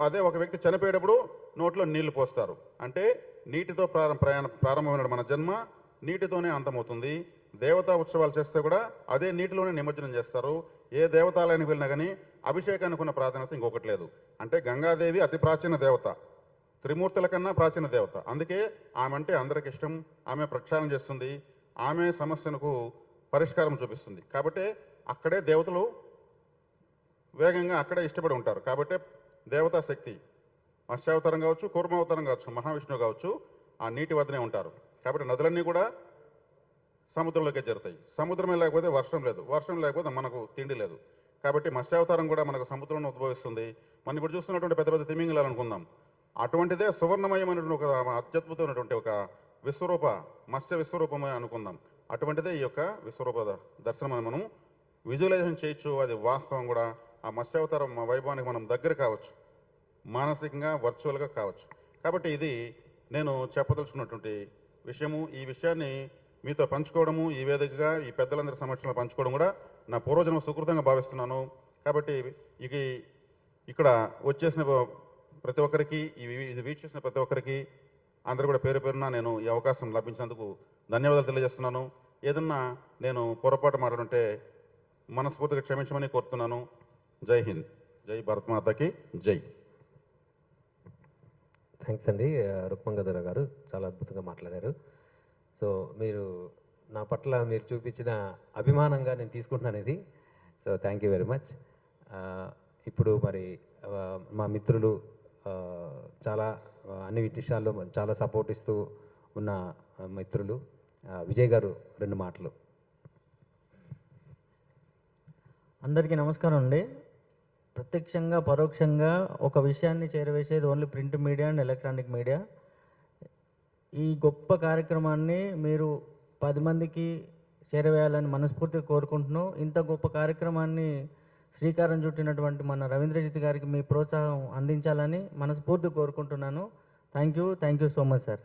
అదే ఒక వ్యక్తి చనిపోయేటప్పుడు నోట్లో నీళ్లు పోస్తారు. అంటే నీటితో ప్రారంభమైన మన జన్మ నీటితోనే అంతమవుతుంది. దేవతా ఉత్సవాలు చేస్తే కూడా అదే నీటిలోనే నిమజ్జనం చేస్తారు. ఏ దేవతాలయానికి వెళ్ళినా కానీ అభిషేకానికి ఉన్న ప్రాధాన్యత ఇంకొకటి లేదు. అంటే గంగాదేవి అతి ప్రాచీన దేవత, త్రిమూర్తుల కన్నా ప్రాచీన దేవత. అందుకే ఆమె అంటే అందరికి ఇష్టం. ఆమె ప్రక్షాళన చేస్తుంది, ఆమె సమస్యలకు పరిష్కారం చూపిస్తుంది. కాబట్టి అక్కడే దేవతలు వేగంగా అక్కడే ఇష్టపడి ఉంటారు. కాబట్టి దేవతా శక్తి మత్స్యావతారం కావచ్చు, కూర్మావతారం కావచ్చు, మహావిష్ణువు కావచ్చు, ఆ నీటి వద్దనే ఉంటారు. కాబట్టి నదులన్నీ కూడా సముద్రంలోకే చేరుతాయి. సముద్రమే లేకపోతే వర్షం లేదు, వర్షం లేకపోతే మనకు తిండి లేదు. కాబట్టి మత్స్యావతారం కూడా మనకు సముద్రంలో ఉద్భవిస్తుంది. మనం ఇప్పుడు చూస్తున్నటువంటి పెద్ద పెద్ద తిమింగలాలు అనుకుందాం, అటువంటిదే సువర్ణమయమైనటువంటి ఒక అత్యద్భుతమైనటువంటి ఒక విశ్వరూప మత్స్య విశ్వరూపమే అనుకుందాం. అటువంటిదే ఈ యొక్క విశ్వరూప దర్శనం అని మనం విజువలైజేషన్ చేయొచ్చు. అది వాస్తవం కూడా. ఆ మత్స్యావతారం వైభవానికి మనం దగ్గర కావచ్చు, మానసికంగా వర్చువల్గా కావచ్చు. కాబట్టి ఇది నేను చెప్పదలుచుకున్నటువంటి విషయము. ఈ విషయాన్ని మీతో పంచుకోవడము, ఈ వేదికగా ఈ పెద్దలందరి సమక్షంలో పంచుకోవడం కూడా నా పూర్వజన్మ సుకృతంగా భావిస్తున్నాను. కాబట్టి ఇక్కడ వచ్చేసిన ప్రతి ఒక్కరికి, ఇది వీక్షించిన ప్రతి ఒక్కరికి అందరూ కూడా పేరు పేరున నేను ఈ అవకాశం లభించినందుకు ధన్యవాదాలు తెలియజేస్తున్నాను. ఏదన్నా నేను పొరపాటు మాట్లాడుంటే మనస్ఫూర్తిగా క్షమించమని కోరుతున్నాను. జై హింద్, జై భారత్ మాతకి జై.
థ్యాంక్స్ అండి. రుక్మంగధర గారు చాలా అద్భుతంగా మాట్లాడారు. సో మీరు నా పట్ల మీరు చూపించిన అభిమానంగా నేను తీసుకుంటున్నాను ఇది. So thank you very much. ఇప్పుడు మరి మా మిత్రులు చాలా అన్ని విషయాల్లో చాలా సపోర్ట్ ఇస్తూ ఉన్న మిత్రులు విజయ్ గారు 2 మాటలు.
అందరికీ నమస్కారం అండి. ప్రత్యక్షంగా పరోక్షంగా ఒక విషయాన్ని చేరవేసేది only print media and electronic media. ఈ గొప్ప కార్యక్రమాన్ని మీరు 10 మందికి చేరవేయాలని మనస్ఫూర్తిగా కోరుకుంటున్నాం. ఇంత గొప్ప కార్యక్రమాన్ని శ్రీకారం చుట్టినటువంటి మన రవీంద్రజిత్ గారికి మీ ప్రోత్సాహం అందించాలని మనస్ఫూర్తిగా కోరుకుంటున్నాను. Thank you so much sir.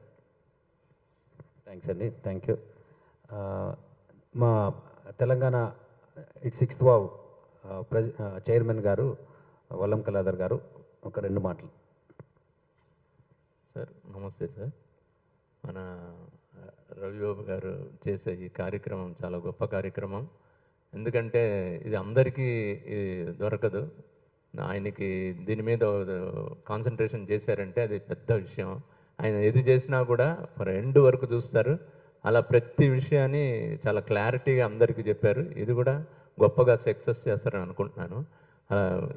Thanks అండి. Thank you. మా Telangana it's 6th wow chairman గారు వల్లం కళాధర్ గారు ఒక 2 మాటలు.
సార్ నమస్తే సార్. మన రవిబాబు గారు చేసే ఈ కార్యక్రమం చాలా గొప్ప కార్యక్రమం. ఎందుకంటే ఇది అందరికీ దొరకదు. ఆయనకి దీని మీద కాన్సన్ట్రేషన్ చేశారంటే అది పెద్ద విషయం. ఆయన ఏది చేసినా కూడా ఎండ్ వరకు చూస్తారు. అలా ప్రతి విషయాన్ని చాలా క్లారిటీగా అందరికీ చెప్పారు. ఇది కూడా గొప్పగా సక్సెస్ చేస్తారని అనుకుంటున్నాను.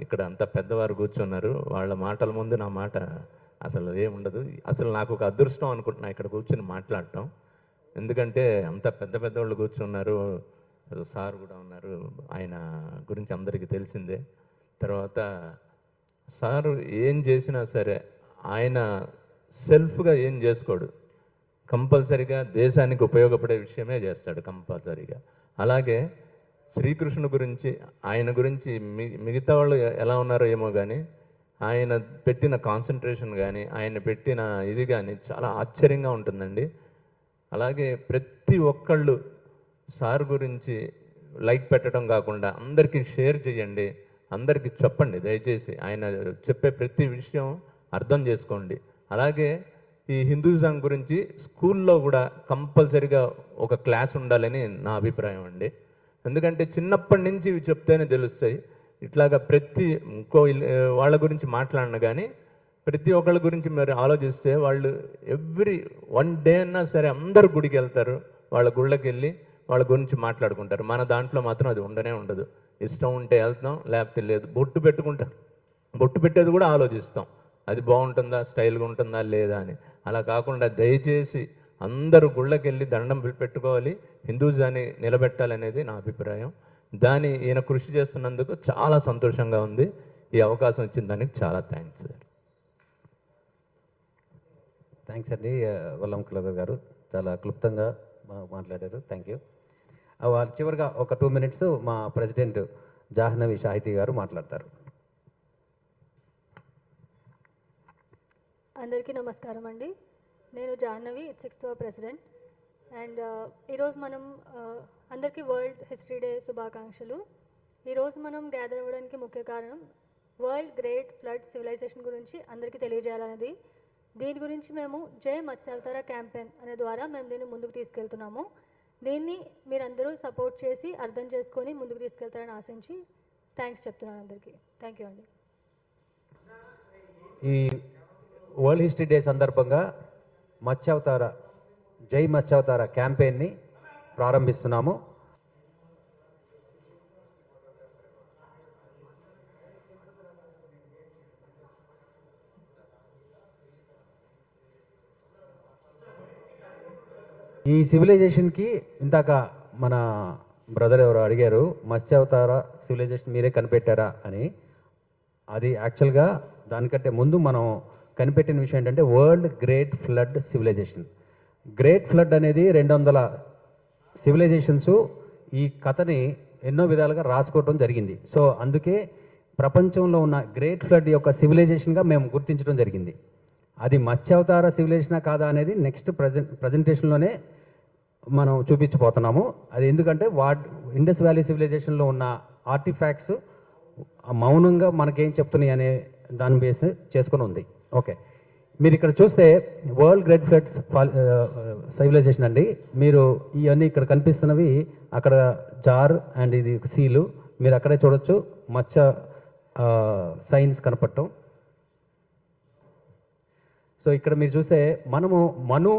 ఇక్కడ అంతా పెద్దవారు కూర్చున్నారు, వాళ్ళ మాటల ముందు నా మాట అసలు ఏముండదు. అసలు నాకు ఒక అదృష్టం అనుకుంటున్నా ఇక్కడ కూర్చొని మాట్లాడటం. ఎందుకంటే అంత పెద్ద పెద్దవాళ్ళు కూర్చున్నారు, సార్ కూడా ఉన్నారు, ఆయన గురించి అందరికీ తెలిసిందే. తర్వాత సార్ ఏం చేసినా సరే ఆయన సెల్ఫ్గా ఏం చేసుకోడు, కంపల్సరీగా దేశానికి ఉపయోగపడే విషయమే చేస్తాడు కంపల్సరీగా. అలాగే శ్రీకృష్ణుని గురించి, ఆయన గురించి మిగతా వాళ్ళు ఎలా ఉన్నారో ఏమో కానీ ఆయన పెట్టిన కాన్సన్ట్రేషన్ కానీ ఆయన పెట్టిన ఇది కానీ చాలా ఆశ్చర్యంగా ఉంటుందండి. అలాగే ప్రతి ఒక్కళ్ళు సార్ గురించి లైక్ పెట్టడం కాకుండా అందరికీ షేర్ చేయండి, అందరికీ చెప్పండి దయచేసి. ఆయన చెప్పే ప్రతి విషయం అర్థం చేసుకోండి. అలాగే ఈ హిందూయిజం గురించి స్కూల్లో కూడా కంపల్సరీగా ఒక క్లాస్ ఉండాలని నా అభిప్రాయం అండి. ఎందుకంటే చిన్నప్పటి నుంచి ఇవి చెప్తేనే తెలుస్తాయి. ఇట్లాగా ప్రతి ఇంకో వాళ్ళ గురించి మాట్లాడిన కానీ ప్రతి ఒక్కళ్ళ గురించి మరి ఆలోచిస్తే వాళ్ళు ఎవ్రీ 1 డే అన్నా సరే అందరు గుడికి వెళ్తారు, వాళ్ళ గుళ్ళకి వెళ్ళి వాళ్ళ గురించి మాట్లాడుకుంటారు. మన దాంట్లో మాత్రం అది ఉండనే ఉండదు. ఇష్టం ఉంటే వెళ్తాం, లేకపోతే లేదు. బొట్టు పెట్టుకుంటాం, బొట్టు పెట్టేది కూడా ఆలోచిస్తాం, అది బాగుంటుందా, స్టైల్గా ఉంటుందా లేదా అని. అలా కాకుండా దయచేసి అందరూ గుళ్ళకి వెళ్ళి దండం పెట్టుకోవాలి, హిందూజాన్ని నిలబెట్టాలనేది నా అభిప్రాయం. దాన్ని ఈయన కృషి చేస్తున్నందుకు చాలా సంతోషంగా ఉంది. ఈ అవకాశం ఇచ్చిన దానికి చాలా థ్యాంక్స్ సార్.
థ్యాంక్స్ అండి. వల్లం కళాధర్ గారు చాలా క్లుప్తంగా మాట్లాడారు. Thank you. చివరిగా ఒక 2 minutes మా ప్రెసిడెంట్ జాహ్నవి షాహితీ గారు మాట్లాడతారు.
అందరికీ నమస్కారం అండి. నేను Jahnavi, 6th wow president. And ఈరోజు మనం అందరికీ వరల్డ్ హిస్టరీ డే శుభాకాంక్షలు. ఈరోజు మనం గ్యాదర్ అవ్వడానికి ముఖ్య కారణం వరల్డ్ గ్రేట్ ఫ్లడ్ సివిలైజేషన్ గురించి అందరికీ తెలియజేయాలనేది. దీని గురించి మేము జై మత్స్యావతార క్యాంపెయిన్ అనే ద్వారా మేము దీన్ని ముందుకు తీసుకెళ్తున్నాము. దీన్ని మీరందరూ సపోర్ట్ చేసి అర్థం చేసుకొని ముందుకు తీసుకెళ్తారని ఆశించి థ్యాంక్స్ చెప్తున్నాను అందరికీ. థ్యాంక్ యూ అండి.
ఈ వరల్డ్ హిస్టరీ డే సందర్భంగా మత్స్యావతార జై మత్స్యావతార క్యాంపెయిన్ని ప్రారంభిస్తున్నాము. ఈ సివిలైజేషన్కి ఇందాక మన బ్రదర్ ఎవరు అడిగారు, మత్స్యావతార సివిలైజేషన్ మీరే కనిపెట్టారా అని. అది యాక్చువల్గా దానికంటే ముందు మనం కనిపెట్టిన విషయం ఏంటంటే world great flood civilisation. Great flood అనేది 200 సివిలైజేషన్స్ ఈ కథని ఎన్నో విధాలుగా రాసుకోవడం జరిగింది. సో అందుకే ప్రపంచంలో ఉన్న గ్రేట్ ఫ్లడ్ యొక్క సివిలైజేషన్గా మేము గుర్తించడం జరిగింది. అది మత్స్యావతార సివిలైజేషనా కాదా అనేది నెక్స్ట్ ప్రజెంటేషన్లోనే మనం చూపించబోతున్నాము. అది ఎందుకంటే ఇండస్ వ్యాలీ సివిలైజేషన్లో ఉన్న ఆర్టిఫాక్ట్స్ మౌనంగా మనకేం చెప్తున్నాయి అనే దాని బేస్ చేసుకొని ఉంది. ఓకే, మీరు ఇక్కడ చూస్తే వరల్డ్ గ్రేట్ ఫ్లడ్స్ సివిలైజేషన్ అండి. మీరు ఇవన్నీ ఇక్కడ కనిపిస్తున్నవి అక్కడ జార్ అండ్ ఇది సీలు మీరు అక్కడే చూడొచ్చు. మత్స్య సైన్స్ కనపడటం. సో ఇక్కడ మీరు చూస్తే మనము మను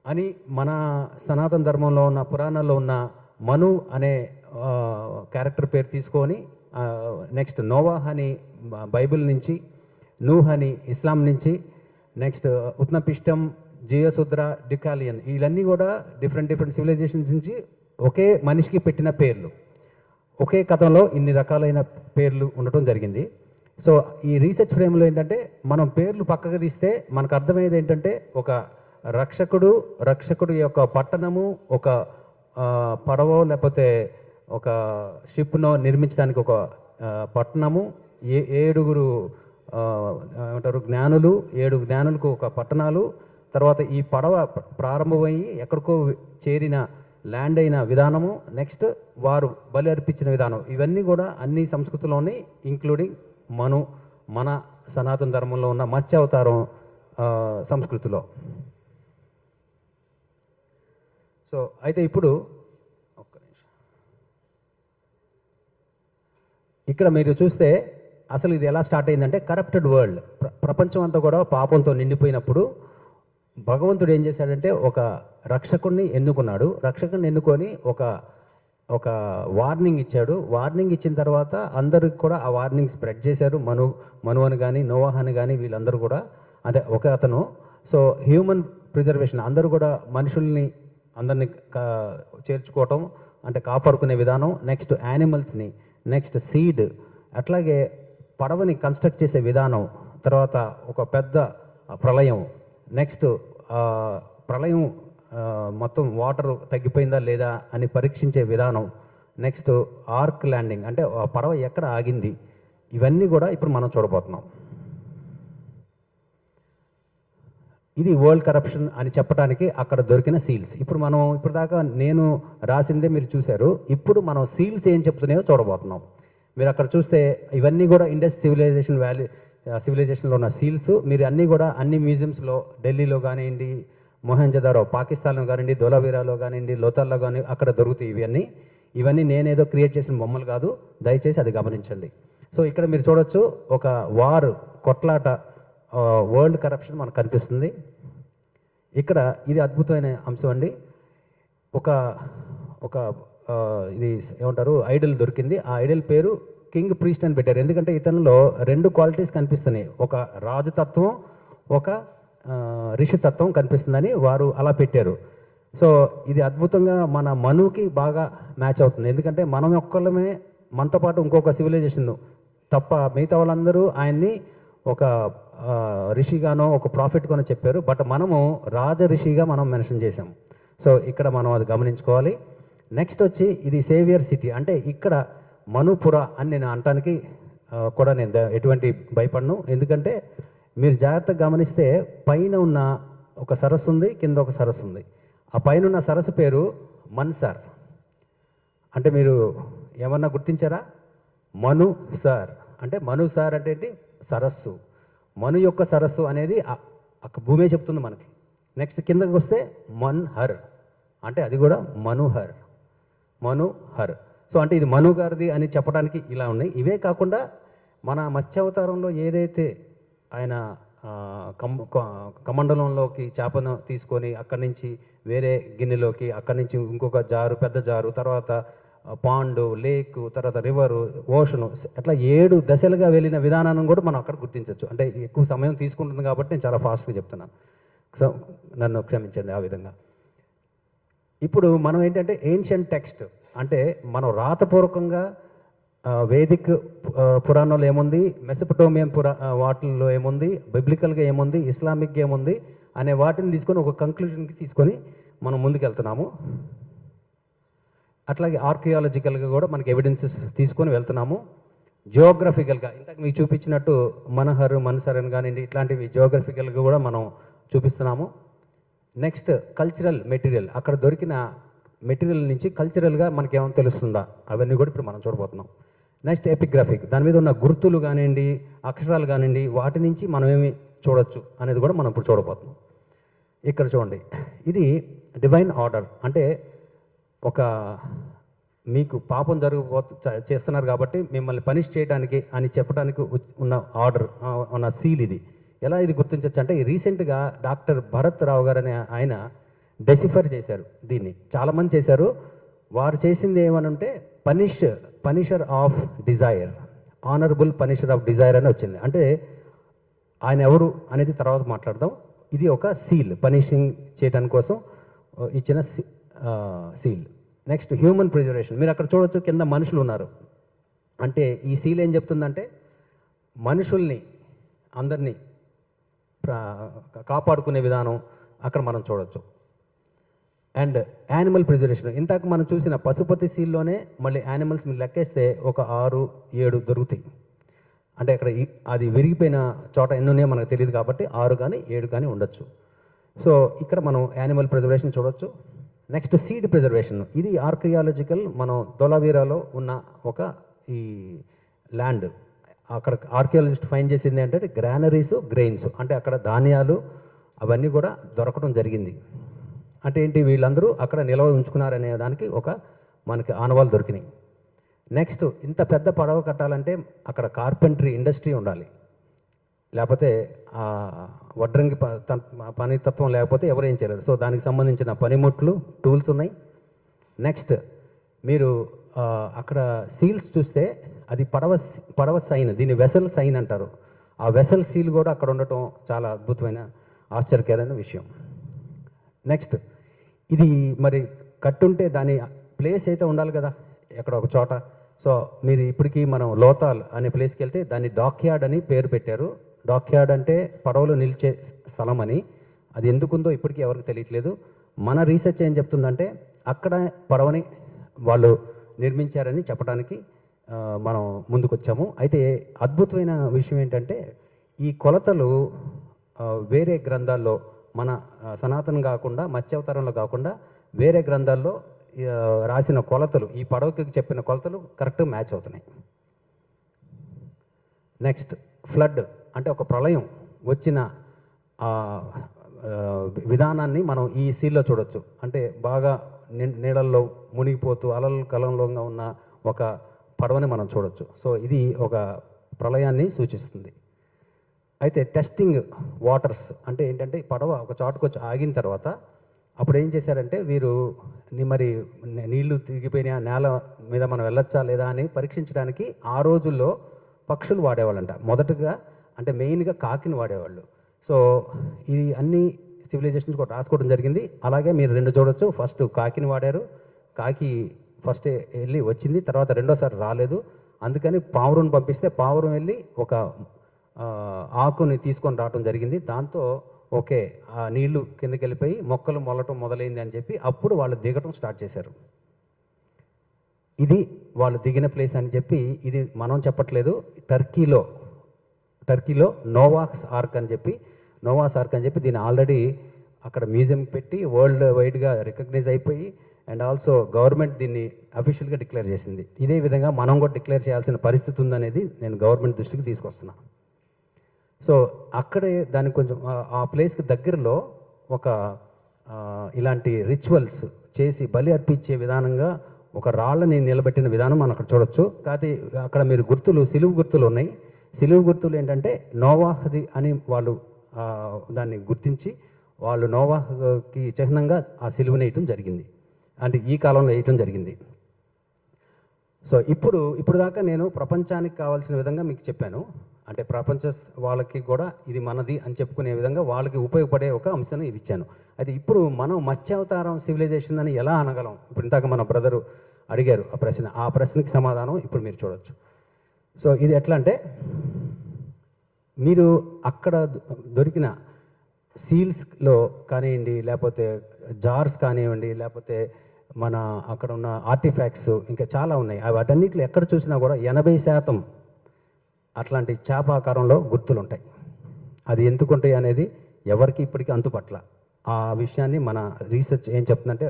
అని మన సనాతన ధర్మంలో ఉన్న పురాణాల్లో ఉన్న మను అనే క్యారెక్టర్ పేరు తీసుకొని నెక్స్ట్ నోవాహ్ అని బైబిల్ నుంచి, నూహ్ అని ఇస్లాం నుంచి, నెక్స్ట్ ఉత్నపిష్టం, జియోసుద్ర, డికాలియన్ ఇవన్నీ కూడా డిఫరెంట్ సివిలైజేషన్స్ నుంచి ఒకే మనిషికి పెట్టిన పేర్లు. ఒకే కథంలో ఇన్ని రకాలైన పేర్లు ఉండటం జరిగింది. సో ఈ రీసెర్చ్ ఫ్రేమ్లో ఏంటంటే మనం పేర్లు పక్కకు తీస్తే మనకు అర్థమయ్యేది ఏంటంటే ఒక రక్షకుడు యొక్క పట్టణము, ఒక పడవ లేకపోతే ఒక షిప్ను నిర్మించడానికి ఒక పట్టణము, ఏడుగురు ఏమంటారు జ్ఞానులు, 7 జ్ఞానులకు ఒక పట్టణాలు, తర్వాత ఈ పడవ ప్రారంభమయ్యి ఎక్కడికో చేరిన ల్యాండ్ అయిన విధానము, నెక్స్ట్ వారు బలి అర్పించిన విధానం, ఇవన్నీ కూడా అన్ని సంస్కృతిలోని ఇంక్లూడింగ్ మన సనాతన ధర్మంలో ఉన్న మత్స్యావతారం సంస్కృతిలో. సో అయితే ఇప్పుడు ఒక్క నిమిషం ఇక్కడ మీరు చూస్తే అసలు ఇది ఎలా స్టార్ట్ అయిందంటే కరప్టెడ్ వరల్డ్, ప్రపంచం అంతా కూడా పాపంతో నిండిపోయినప్పుడు భగవంతుడు ఏం చేశాడంటే ఒక రక్షకుడిని ఎన్నుకున్నాడు. రక్షకుడిని ఎన్నుకొని ఒక వార్నింగ్ ఇచ్చాడు. వార్నింగ్ ఇచ్చిన తర్వాత అందరికి కూడా ఆ వార్నింగ్ స్ప్రెడ్ చేశారు. మను అని కానీ, నోవాహ్ అని కానీ వీళ్ళందరూ కూడా అదే ఒక అతను. సో హ్యూమన్ ప్రిజర్వేషన్, అందరూ కూడా మనుషుల్ని అందరినీ చేర్చుకోవటం అంటే కాపాడుకునే విధానం, నెక్స్ట్ యానిమల్స్ని, నెక్స్ట్ సీడ్, అట్లాగే పడవని కన్స్ట్రక్ట్ చేసే విధానం, తర్వాత ఒక పెద్ద ప్రళయం, నెక్స్ట్ ప్రళయం మొత్తం వాటర్ తగ్గిపోయిందా లేదా అని పరీక్షించే విధానం, నెక్స్ట్ ఆర్క్ ల్యాండింగ్ అంటే ఆ పడవ ఎక్కడ ఆగింది, ఇవన్నీ కూడా ఇప్పుడు మనం చూడబోతున్నాం. ఇది వరల్డ్ కరప్షన్ అని చెప్పడానికి అక్కడ దొరికిన సీల్స్. ఇప్పుడు దాకా నేను రాసిందే మీరు చూశారు. ఇప్పుడు మనం సీల్స్ ఏం చెప్తున్నాయో చూడబోతున్నాం. మీరు అక్కడ చూస్తే ఇవన్నీ కూడా ఇండస్ సివిలైజేషన్లో ఉన్న సీల్స్. మీరు అన్నీ కూడా అన్ని మ్యూజియంస్లో ఢిల్లీలో కానివ్వండి, మొహంజదారో పాకిస్తాన్లో కానివ్వండి, ధోలావీరాలో కానివ్వండి, లోతాల్లో కానీ అక్కడ దొరుకుతాయి. ఇవన్నీ నేనేదో క్రియేట్ చేసిన బొమ్మలు కాదు, దయచేసి అది గమనించండి. సో ఇక్కడ మీరు చూడొచ్చు ఒక కొట్లాట, వరల్డ్ కరప్షన్ మనకు కనిపిస్తుంది. ఇక్కడ ఇది అద్భుతమైన అంశం అండి. ఒక ఇది ఏమంటారు ఐడల్ దొరికింది. ఆ ఐడల్ పేరు కింగ్ ప్రీస్ట్ అని పెట్టారు. ఎందుకంటే ఇతనిలో 2 క్వాలిటీస్ కనిపిస్తున్నాయి, ఒక రాజతత్వం, ఒక ఋషితత్వం కనిపిస్తుందని వారు అలా పెట్టారు. సో ఇది అద్భుతంగా మన మనుకి బాగా మ్యాచ్ అవుతుంది. ఎందుకంటే మనం ఒక్కళ్ళమే, మనతో పాటు ఇంకొక సివిలైజేషన్ తప్ప మిగతా వాళ్ళందరూ ఆయన్ని ఒక ఋషిగానో ఒక ప్రాఫిట్గానో చెప్పారు. బట్ మనము రాజ ఋషిగా మనం మెన్షన్ చేసాం. సో ఇక్కడ మనం అది గమనించుకోవాలి. నెక్స్ట్ వచ్చి ఇది సేవియర్ సిటీ, అంటే ఇక్కడ మనుపుర అని నేను అనటానికి కూడా నేను ఎటువంటి భయపడను. ఎందుకంటే మీరు జాగ్రత్తగా గమనిస్తే పైన ఉన్న ఒక సరస్సు ఉంది, కింద ఒక సరస్సు ఉంది. ఆ పైన ఉన్న సరస్సు పేరు మన్సార్. అంటే మీరు ఏమన్నా గుర్తించారా? మను సార్ అంటే ఏంటి? సరస్సు. మను యొక్క సరస్సు అనేది భూమే చెప్తుంది మనకి. నెక్స్ట్ కిందకి వస్తే మన్హర్ అంటే అది కూడా మనోహర్. సో అంటే ఇది మను గారిది అని చెప్పడానికి ఇలా ఉన్నాయి. ఇవే కాకుండా మన మత్స్యావతారంలో ఏదైతే ఆయన కమండలంలోకి చేపను తీసుకొని అక్కడి నుంచి వేరే గిన్నెలోకి, అక్కడి నుంచి ఇంకొక జారు, పెద్ద జారు, తర్వాత పాండు, లేక్, తర్వాత రివరు, ఓషను, అట్లా 7 దశలుగా వెళ్ళిన విధానాన్ని కూడా మనం అక్కడ గుర్తించవచ్చు. అంటే ఎక్కువ సమయం తీసుకుంటుంది కాబట్టి నేను చాలా ఫాస్ట్గా చెప్తున్నాను. సో నన్ను క్షమించండి ఆ విధంగా. ఇప్పుడు మనం ఏంటంటే ఏన్షియంట్ టెక్స్ట్ అంటే మనం రాతపూర్వకంగా వేదిక్ పురాణంలో ఏముంది, మెసపటోమియన్ వాటిల్లో ఏముంది, బిబ్లికల్గా ఏముంది, ఇస్లామిక్గా ఏముంది,
అనే వాటిని తీసుకొని ఒక కంక్లూజన్కి తీసుకొని మనం ముందుకెళ్తున్నాము. అట్లాగే ఆర్కియాలజికల్గా కూడా మనకి ఎవిడెన్సెస్ తీసుకొని వెళ్తున్నాము. జియోగ్రఫికల్గా ఇంతకు మీకు చూపించినట్టు మనసరన్ కానివ్వండి, ఇట్లాంటివి జియోగ్రఫికల్గా కూడా మనం చూపిస్తున్నాము. నెక్స్ట్ కల్చరల్ మెటీరియల్, అక్కడ దొరికిన మెటీరియల్ నుంచి కల్చరల్గా మనకి ఏమైనా తెలుస్తుందా, అవన్నీ కూడా ఇప్పుడు మనం చూడబోతున్నాం. నెక్స్ట్ ఎపిగ్రాఫిక్, దాని మీద ఉన్న గుర్తులు కానివ్వండి, అక్షరాలు కానివ్వండి, వాటి నుంచి మనం ఏమి చూడొచ్చు అనేది కూడా మనం ఇప్పుడు చూడబోతున్నాం. ఇక్కడ చూడండి, ఇది డివైన్ ఆర్డర్, అంటే ఒక మీకు పాపం చేస్తున్నారు కాబట్టి మిమ్మల్ని పనిష్ చేయడానికి అని చెప్పడానికి ఉన్న ఆర్డర్, ఉన్న సీల్ ఇది. ఎలా ఇది గుర్తించవచ్చు అంటే, రీసెంట్గా డాక్టర్ భరత్ రావు గారు అనే ఆయన డెసిఫర్ చేశారు దీన్ని, చాలామంది చేశారు. వారు చేసింది ఏమనంటే Punisher of desire, honourable Punisher of desire అని వచ్చింది. అంటే ఆయన ఎవరు అనేది తర్వాత మాట్లాడదాం. ఇది ఒక సీల్, పనిషింగ్ చేయడానికి కోసం ఇచ్చిన సీల్. నెక్స్ట్ హ్యూమన్ ప్రిజర్వేషన్, మీరు అక్కడ చూడొచ్చు కింద మనుషులు ఉన్నారు. అంటే ఈ సీల్ ఏం చెప్తుందంటే మనుషుల్ని అందరినీ కాపాడుకునే విధానం అక్కడ మనం చూడొచ్చు. అండ్ యానిమల్ ప్రిజర్వేషన్, ఇంతకు మనం చూసిన పశుపతి సీల్లోనే మళ్ళీ యానిమల్స్ మీరు లెక్కేస్తే ఒక 6-7 దొరుకుతాయి. అంటే అక్కడ అది విరిగిపోయిన చోట ఎన్ని ఉన్నాయో మనకు తెలియదు కాబట్టి 6 కానీ 7 కానీ ఉండొచ్చు. సో ఇక్కడ మనం యానిమల్ ప్రిజర్వేషన్ చూడొచ్చు. నెక్స్ట్ సీడ్ ప్రిజర్వేషన్, ఇది ఆర్కియాలజికల్, మనం ధోలావీరాలో ఉన్న ఒక ఈ ల్యాండ్, అక్కడ ఆర్కియాలజిస్ట్ ఫైండ్ చేసింది ఏంటంటే గ్రానరీస్, గ్రెయిన్స్, అంటే అక్కడ ధాన్యాలు అవన్నీ కూడా దొరకడం జరిగింది. అంటే ఏంటి, వీళ్ళందరూ అక్కడ నిల్వ ఉంచుకున్నారనే దానికి ఒక మనకి ఆనవాళ్ళు దొరికినాయి. నెక్స్ట్, ఇంత పెద్ద పడవ కట్టాలంటే అక్కడ కార్పెంటరీ ఇండస్ట్రీ ఉండాలి, లేకపోతే వడ్రంగి పనితత్వం లేకపోతే ఎవరేం చేయలేరు. సో దానికి సంబంధించిన పనిముట్లు, టూల్స్ ఉన్నాయి. నెక్స్ట్ మీరు అక్కడ సీల్స్ చూస్తే అది పడవ సైన్, దీన్ని వెసల్ సైన్ అంటారు. ఆ వెసల్ సీల్ కూడా అక్కడ ఉండటం చాలా అద్భుతమైన ఆశ్చర్యకరమైన విషయం. నెక్స్ట్, ఇది మరి కట్టుంటే దాని ప్లేస్ అయితే ఉండాలి కదా ఎక్కడ ఒక చోట. సో మీరు ఇప్పటికీ మనం లోతాల్ అనే ప్లేస్కి వెళ్తే దాన్ని డాక్యార్డ్ అని పేరు పెట్టారు. డాక్యార్డ్ అంటే పడవలు నిలిచే స్థలం అని. అది ఎందుకుందో ఇప్పటికీ ఎవరికి తెలియట్లేదు. మన రీసెర్చ్ ఏం చెప్తుందంటే అక్కడ పడవని వాళ్ళు నిర్మించారని చెప్పడానికి మనం ముందుకొచ్చాము. అయితే అద్భుతమైన విషయం ఏంటంటే ఈ కొలతలు వేరే గ్రంథాల్లో, మన సనాతనం కాకుండా మత్స్యావతారంలో కాకుండా వేరే గ్రంథాల్లో రాసిన కొలతలు, ఈ పడవకి చెప్పిన కొలతలు కరెక్ట్ మ్యాచ్ అవుతున్నాయి. నెక్స్ట్, ఫ్లడ్ అంటే ఒక ప్రళయం వచ్చిన విధానాన్ని మనం ఈ సీల్లో చూడొచ్చు. అంటే బాగా నీళ్ళల్లో మునిగిపోతూ అలల కలంలోగా ఉన్న ఒక పడవని మనం చూడొచ్చు. సో ఇది ఒక ప్రళయాన్ని సూచిస్తుంది. అయితే టెస్టింగ్ వాటర్స్ అంటే ఏంటంటే పడవ ఒక చోటుకు వచ్చి ఆగిన తర్వాత అప్పుడు ఏం చేశారంటే వీరు మరి నీళ్లు తిరిగిపోయిన నేల మీద మనం వెళ్ళొచ్చా లేదా అని పరీక్షించడానికి ఆ రోజుల్లో పక్షులు వాడేవాళ్ళంట. మొదటగా అంటే మెయిన్గా కాకిని వాడేవాళ్ళు. సో ఈ అన్ని సివిలైజేషన్స్ కూడా రాసుకోవడం జరిగింది. అలాగే మీరు 2 చూడొచ్చు. ఫస్ట్ కాకిని వాడారు, కాకి ఫస్ట్ వెళ్ళి వచ్చింది, తర్వాత రెండోసారి రాలేదు. అందుకని పావురుని పంపిస్తే పావురం వెళ్ళి ఒక ఆకుని తీసుకొని రావడం జరిగింది. దాంతో ఓకే, ఆ నీళ్లు కిందకి వెళ్ళిపోయి మొక్కలు మొలటం మొదలైంది అని చెప్పి అప్పుడు వాళ్ళు దిగటం స్టార్ట్ చేశారు. ఇది వాళ్ళు దిగిన ప్లేస్ అని చెప్పి, ఇది మనం చెప్పట్లేదు, టర్కీలో నోవాస్ ఆర్క్ అని చెప్పి దీన్ని ఆల్రెడీ అక్కడ మ్యూజియం పెట్టి వరల్డ్ వైడ్గా రికగ్నైజ్ అయిపోయి అండ్ ఆల్సో గవర్నమెంట్ దీన్ని అఫీషియల్గా డిక్లేర్ చేసింది. ఇదే విధంగా మనం కూడా డిక్లేర్ చేయాల్సిన పరిస్థితి ఉందనేది నేను గవర్నమెంట్ దృష్టికి తీసుకొస్తున్నాను. సో అక్కడే దానికి కొంచెం ఆ ప్లేస్కి దగ్గరలో ఒక ఇలాంటి రిచువల్స్ చేసి బలి అర్పించే విధానంగా ఒక రాళ్ళని నిలబెట్టిన విధానం మనం అక్కడ చూడొచ్చు. కాకపోతే అక్కడ మీరు సిలువు గుర్తులు ఉన్నాయి. సిలువు గుర్తులు ఏంటంటే నోవాహది అని వాళ్ళు దాన్ని గుర్తించి వాళ్ళు నోవాహకి చిహ్నంగా ఆ సిలువని వేయటం జరిగింది. అంటే ఈ కాలంలో వేయటం జరిగింది. సో ఇప్పుడు దాకా నేను ప్రపంచానికి కావాల్సిన విధంగా మీకు చెప్పాను. అంటే ప్రపంచ వాళ్ళకి కూడా ఇది మనది అని చెప్పుకునే విధంగా వాళ్ళకి ఉపయోగపడే ఒక అంశాన్ని ఇది ఇచ్చాను. అయితే ఇప్పుడు మనం మత్స్యావతారం సివిలైజేషన్ అని ఎలా అనగలం? ఇప్పుడు ఇందాక మన బ్రదరు అడిగారు ఆ ప్రశ్నకి సమాధానం ఇప్పుడు మీరు చూడొచ్చు. సో ఇది ఎట్లా అంటే మీరు అక్కడ దొరికిన సీల్స్లో కానివ్వండి, లేకపోతే జార్స్ కానివ్వండి, లేకపోతే మన అక్కడ ఉన్న ఆర్టిఫాక్ట్స్ ఇంకా చాలా ఉన్నాయి. వాటన్నిటిలో ఎక్కడ చూసినా కూడా 80% అట్లాంటి చేపాకారంలో గుర్తులు ఉంటాయి. అది ఎందుకుంటాయి అనేది ఎవరికి ఇప్పటికీ అంతుపట్ల. ఆ విషయాన్ని మన రీసెర్చ్ ఏం చెప్తుందంటే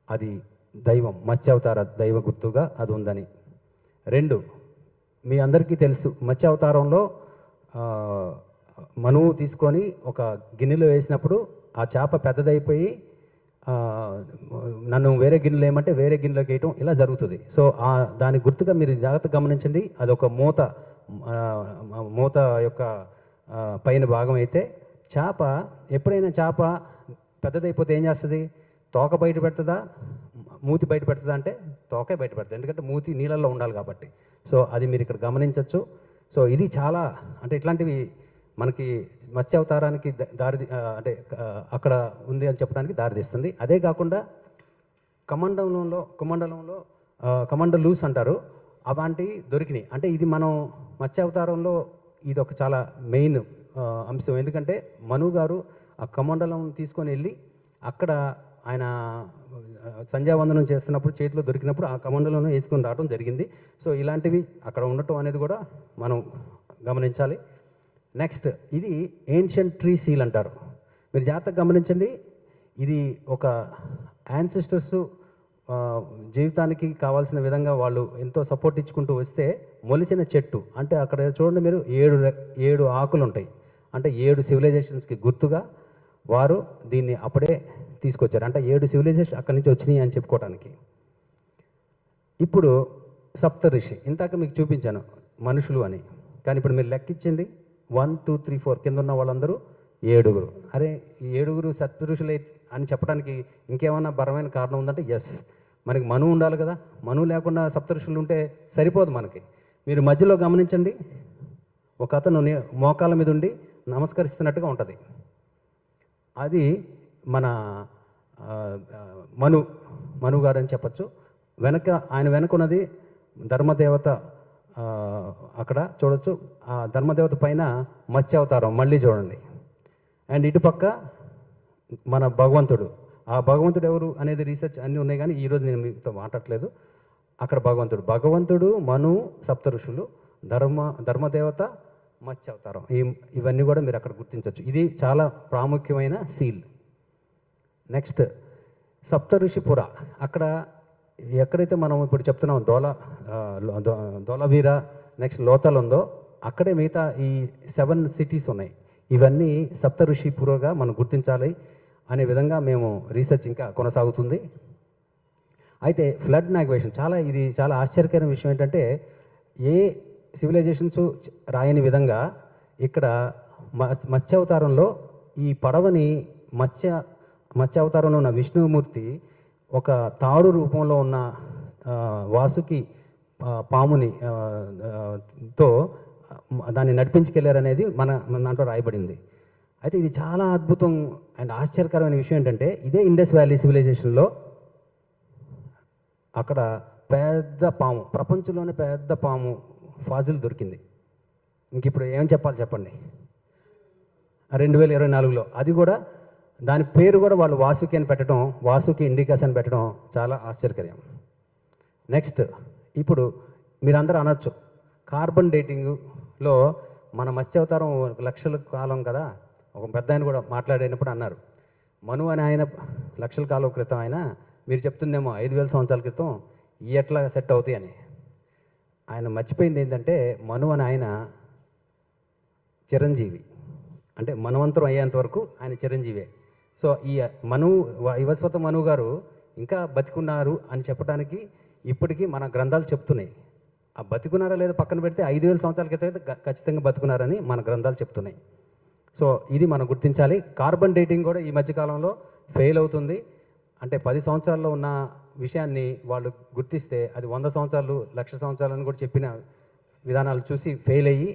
అది దైవం, మత్స్యావతార దైవ గుర్తుగా అది ఉందని. 2, మీ అందరికీ తెలుసు మత్స్యావతారంలో మనువు తీసుకొని ఒక గిన్నెలో వేసినప్పుడు ఆ చేప పెద్దదైపోయి నన్ను వేరే గిన్నెలో ఏమంటే వేరే గిన్నెలోకి వేయటం ఇలా జరుగుతుంది. సో దాని గుర్తుగా మీరు జాగ్రత్తగా గమనించండి. అదొక మూత యొక్క పైన భాగం అయితే చేప ఎప్పుడైనా చేప పెద్దదైపోతే ఏం చేస్తుంది? తోక బయట పెడుతుందా, మూతి బయట పెడుతుందా అంటే తోకే బయట పెడుతుంది, ఎందుకంటే మూతి నీళ్ళల్లో ఉండాలి కాబట్టి. సో అది మీరు ఇక్కడ గమనించవచ్చు. సో ఇది చాలా అంటే ఇట్లాంటివి మనకి మత్స్యావతారానికి అంటే అక్కడ ఉంది అని చెప్పడానికి దారితీస్తుంది. అదే కాకుండా కమండలంలో కమండలూస్ అంటారు, అలాంటివి దొరికినాయి. అంటే ఇది మనం మత్స్యావతారంలో ఇది ఒక చాలా మెయిన్ అంశం. ఎందుకంటే మను గారు ఆ కమండలం తీసుకొని వెళ్ళి అక్కడ ఆయన సంధ్యావందనం చేస్తున్నప్పుడు చేతిలో దొరికినప్పుడు ఆ కమండలను వేసుకొని రావడం జరిగింది. సో ఇలాంటివి అక్కడ ఉండటం అనేది కూడా మనం గమనించాలి. నెక్స్ట్, ఇది ఏన్షియంట్ ట్రీ సీల్ అంటారు. మీరు జాగ్రత్తగా గమనించండి. ఇది ఒక యాన్సిస్టర్స్ జీవితానికి కావాల్సిన విధంగా వాళ్ళు ఎంతో సపోర్ట్ ఇచ్చుకుంటూ వస్తే మొలిచిన చెట్టు. అంటే అక్కడ చూడండి మీరు 7 ఆకులు ఉంటాయి. అంటే 7 సివిలైజేషన్స్కి గుర్తుగా వారు దీన్ని అప్పుడే తీసుకొచ్చారు. అంటే 7 సివిలైజేషన్ అక్కడి నుంచి వచ్చినాయి అని చెప్పుకోవడానికి. ఇప్పుడు సప్తఋషి ఇందాక మీకు చూపించాను మనుషులు అని, కానీ ఇప్పుడు మీరు లెక్కించండి 1 2 3 4 కింద ఉన్న వాళ్ళందరూ 7. అరే ఈ 7 సప్తఋషులే అని చెప్పడానికి ఇంకేమన్నా బలమైన కారణం ఉందంటే ఎస్, మనకి మను ఉండాలి కదా. మను లేకుండా సప్తఋషులు ఉంటే సరిపోదు మనకి. మీరు మధ్యలో గమనించండి, ఒక అతను మోకాళ్ళ మీద ఉండి నమస్కరిస్తున్నట్టుగా ఉంటుంది. అది మన మను గారు అని చెప్పచ్చు. ఆయన వెనక ఉన్నది ధర్మదేవత. అక్కడ చూడొచ్చు ఆ ధర్మదేవత పైన మత్స్యావతారం మళ్ళీ చూడండి. అండ్ ఇటుపక్క మన భగవంతుడు. ఆ భగవంతుడు ఎవరు అనేది రీసెర్చ్ అన్నీ ఉన్నాయి, కానీ ఈరోజు నేను మీతో మాట్లాడలేదు. అక్కడ భగవంతుడు మను సప్త ఋషులు, ధర్మదేవత మత్స్యావతారం, ఇవన్నీ కూడా మీరు అక్కడ గుర్తించవచ్చు. ఇది చాలా ప్రాముఖ్యమైన సీల్. నెక్స్ట్ సప్తఋషిపుర. అక్కడ ఎక్కడైతే మనం ఇప్పుడు చెప్తున్నాం ధోలవీర, నెక్స్ట్ లోతల్ ఉందో అక్కడే మిగతా ఈ 7 సిటీస్ ఉన్నాయి. ఇవన్నీ సప్తఋషిపురగా మనం గుర్తించాలి అనే విధంగా మేము రీసెర్చ్ ఇంకా కొనసాగుతుంది. అయితే ఫ్లడ్ నావిగేషన్ ఇది చాలా ఆశ్చర్యకరమైన విషయం. ఏంటంటే ఏ సివిలైజేషన్స్ రాయని విధంగా ఇక్కడ మత్స్యావతారంలో ఈ పడవని మత్స్యావతారంలో ఉన్న విష్ణుమూర్తి ఒక తాడు రూపంలో ఉన్న వాసుకి పాముని తో దాన్ని నడిపించుకెళ్ళారనేది మన దాంట్లో రాయబడింది. అయితే ఇది చాలా అద్భుతం అండ్ ఆశ్చర్యకరమైన విషయం ఏంటంటే ఇదే ఇండస్ వ్యాలీ సివిలైజేషన్లో అక్కడ పెద్ద పాము, ప్రపంచంలోనే పెద్ద పాము ఫాజిల్ దొరికింది. ఇంక ఇప్పుడు ఏం చెప్పాలి చెప్పండి. 2024లో అది కూడా దాని పేరు కూడా వాళ్ళు వాసుకి అని పెట్టడం, వాసుకి ఇండికస్ అని పెట్టడం చాలా ఆశ్చర్యకరం. నెక్స్ట్, ఇప్పుడు మీరందరూ అనొచ్చు కార్బన్ డేటింగ్లో మన మత్స్యావతారం లక్షల కాలం కదా. ఒక పెద్ద ఆయన కూడా మాట్లాడినప్పుడు అన్నారు, మను అని ఆయన లక్షల కాలం క్రితం ఆయన, మీరు చెప్తుందేమో 5000 సంవత్సరాల క్రితం ఈ ఎట్లా సెట్ అవుతాయి అని. ఆయన మర్చిపోయింది ఏంటంటే మను అని ఆయన చిరంజీవి, అంటే మనవంతరం అయ్యేంత వరకు ఆయన చిరంజీవే. సో ఈ వైవస్వత మను గారు ఇంకా బతికున్నారు అని చెప్పడానికి ఇప్పటికీ మన గ్రంథాలు చెప్తున్నాయి. ఆ బతికున్నారా లేదా పక్కన పెడితే 5000 సంవత్సరాల క్రితం అయితే ఖచ్చితంగా బతుకున్నారని మన గ్రంథాలు చెప్తున్నాయి. సో ఇది మనం గుర్తించాలి. కార్బన్ డేటింగ్ కూడా ఈ మధ్యకాలంలో ఫెయిల్ అవుతుంది. అంటే 10 సంవత్సరాల్లో ఉన్న విషయాన్ని వాళ్ళు గుర్తిస్తే అది 100 సంవత్సరాలు 1,00,000 సంవత్సరాలని కూడా చెప్పిన విధానాలు చూసి ఫెయిల్ అయ్యి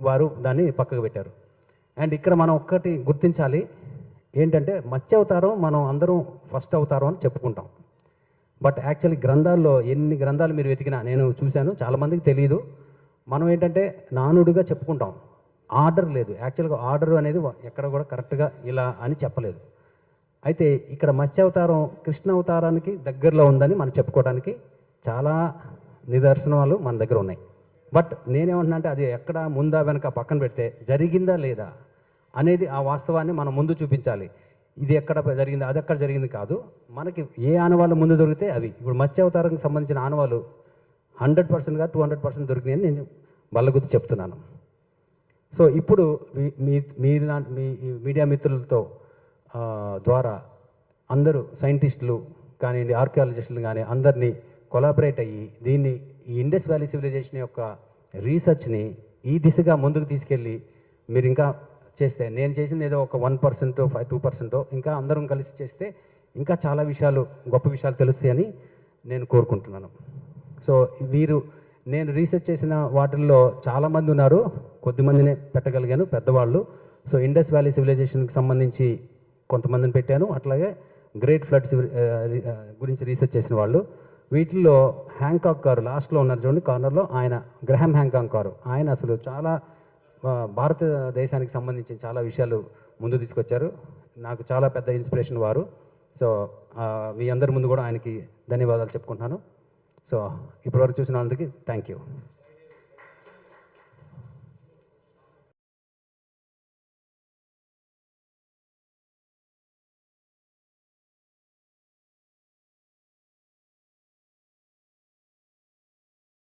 వారు దాన్ని పక్కకు పెట్టారు. అండ్ ఇక్కడ మనం ఒక్కటి గుర్తించాలి ఏంటంటే మత్స్యావతారం మనం అందరం ఫస్ట్ అవతారం అని చెప్పుకుంటాం. బట్ యాక్చువల్లీ గ్రంథాల్లో ఎన్ని గ్రంథాలు మీరు వెతికినా నేను చూశాను, చాలామందికి తెలియదు. మనం ఏంటంటే నానుడుగా చెప్పుకుంటాం, ఆర్డర్ లేదు. యాక్చువల్గా ఆర్డర్ అనేది ఎక్కడ కూడా కరెక్ట్గా ఇలా అని చెప్పలేదు. అయితే ఇక్కడ మత్స్య అవతారం కృష్ణ అవతారానికి దగ్గరలో ఉందని మనం చెప్పుకోవడానికి చాలా నిదర్శనాలు మన దగ్గర ఉన్నాయి. బట్ నేనేమంటున్నా అంటే అది ఎక్కడ ముందా వెనక పక్కన పెడితే జరిగిందా లేదా అనేది ఆ వాస్తవాన్ని మనం ముందు చూపించాలి. ఇది ఎక్కడ జరిగింది, అది ఎక్కడ జరిగింది కాదు. మనకి ఏ ఆనవాళ్ళు ముందు దొరికితే అవి. ఇప్పుడు మత్స్య అవతారానికి సంబంధించిన ఆనవాళ్ళు 100%గా 200% దొరికినాయని నేను బల్లగుద్ది చెప్తున్నాను. సో ఇప్పుడు మీ మీడియా మిత్రులతో ద్వారా అందరూ సైంటిస్టులు కానివ్వండి, ఆర్కియాలజిస్టులు కానీ అందరినీ కొలాబరేట్ అయ్యి దీన్ని ఈ ఇండస్ వ్యాలీ సివిలైజేషన్ యొక్క రీసెర్చ్ని ఈ దిశగా ముందుకు తీసుకెళ్ళి మీరు ఇంకా చేస్తే, నేను చేసింది ఏదో ఒక 1%, 2% ఇంకా అందరం కలిసి చేస్తే ఇంకా చాలా విషయాలు, గొప్ప విషయాలు తెలుస్తాయని నేను కోరుకుంటున్నాను. సో నేను రీసెర్చ్ చేసిన వాటిల్లో చాలామంది ఉన్నారు, కొద్దిమందినే పెట్టగలిగాను పెద్దవాళ్ళు. సో ఇండస్ వ్యాలీ సివిలైజేషన్కి సంబంధించి కొంతమందిని పెట్టాను. అట్లాగే గ్రేట్ ఫ్లడ్స్ గురించి రీసెర్చ్ చేసిన వాళ్ళు. వీటిల్లో హ్యాంకాక్ గారు లాస్ట్లో ఉన్నారు చూడండి కార్నర్లో, ఆయన గ్రహాం హ్యాంకాక్ గారు. ఆయన అసలు చాలా భారతదేశానికి సంబంధించిన చాలా విషయాలు ముందు తీసుకొచ్చారు. నాకు చాలా పెద్ద ఇన్స్పిరేషన్ వారు. సో మీ అందరి ముందు కూడా ఆయనకి ధన్యవాదాలు చెప్పుకుంటున్నాను. సో ఇప్పటివరకు చూసిన వాళ్ళకి థ్యాంక్ యూ.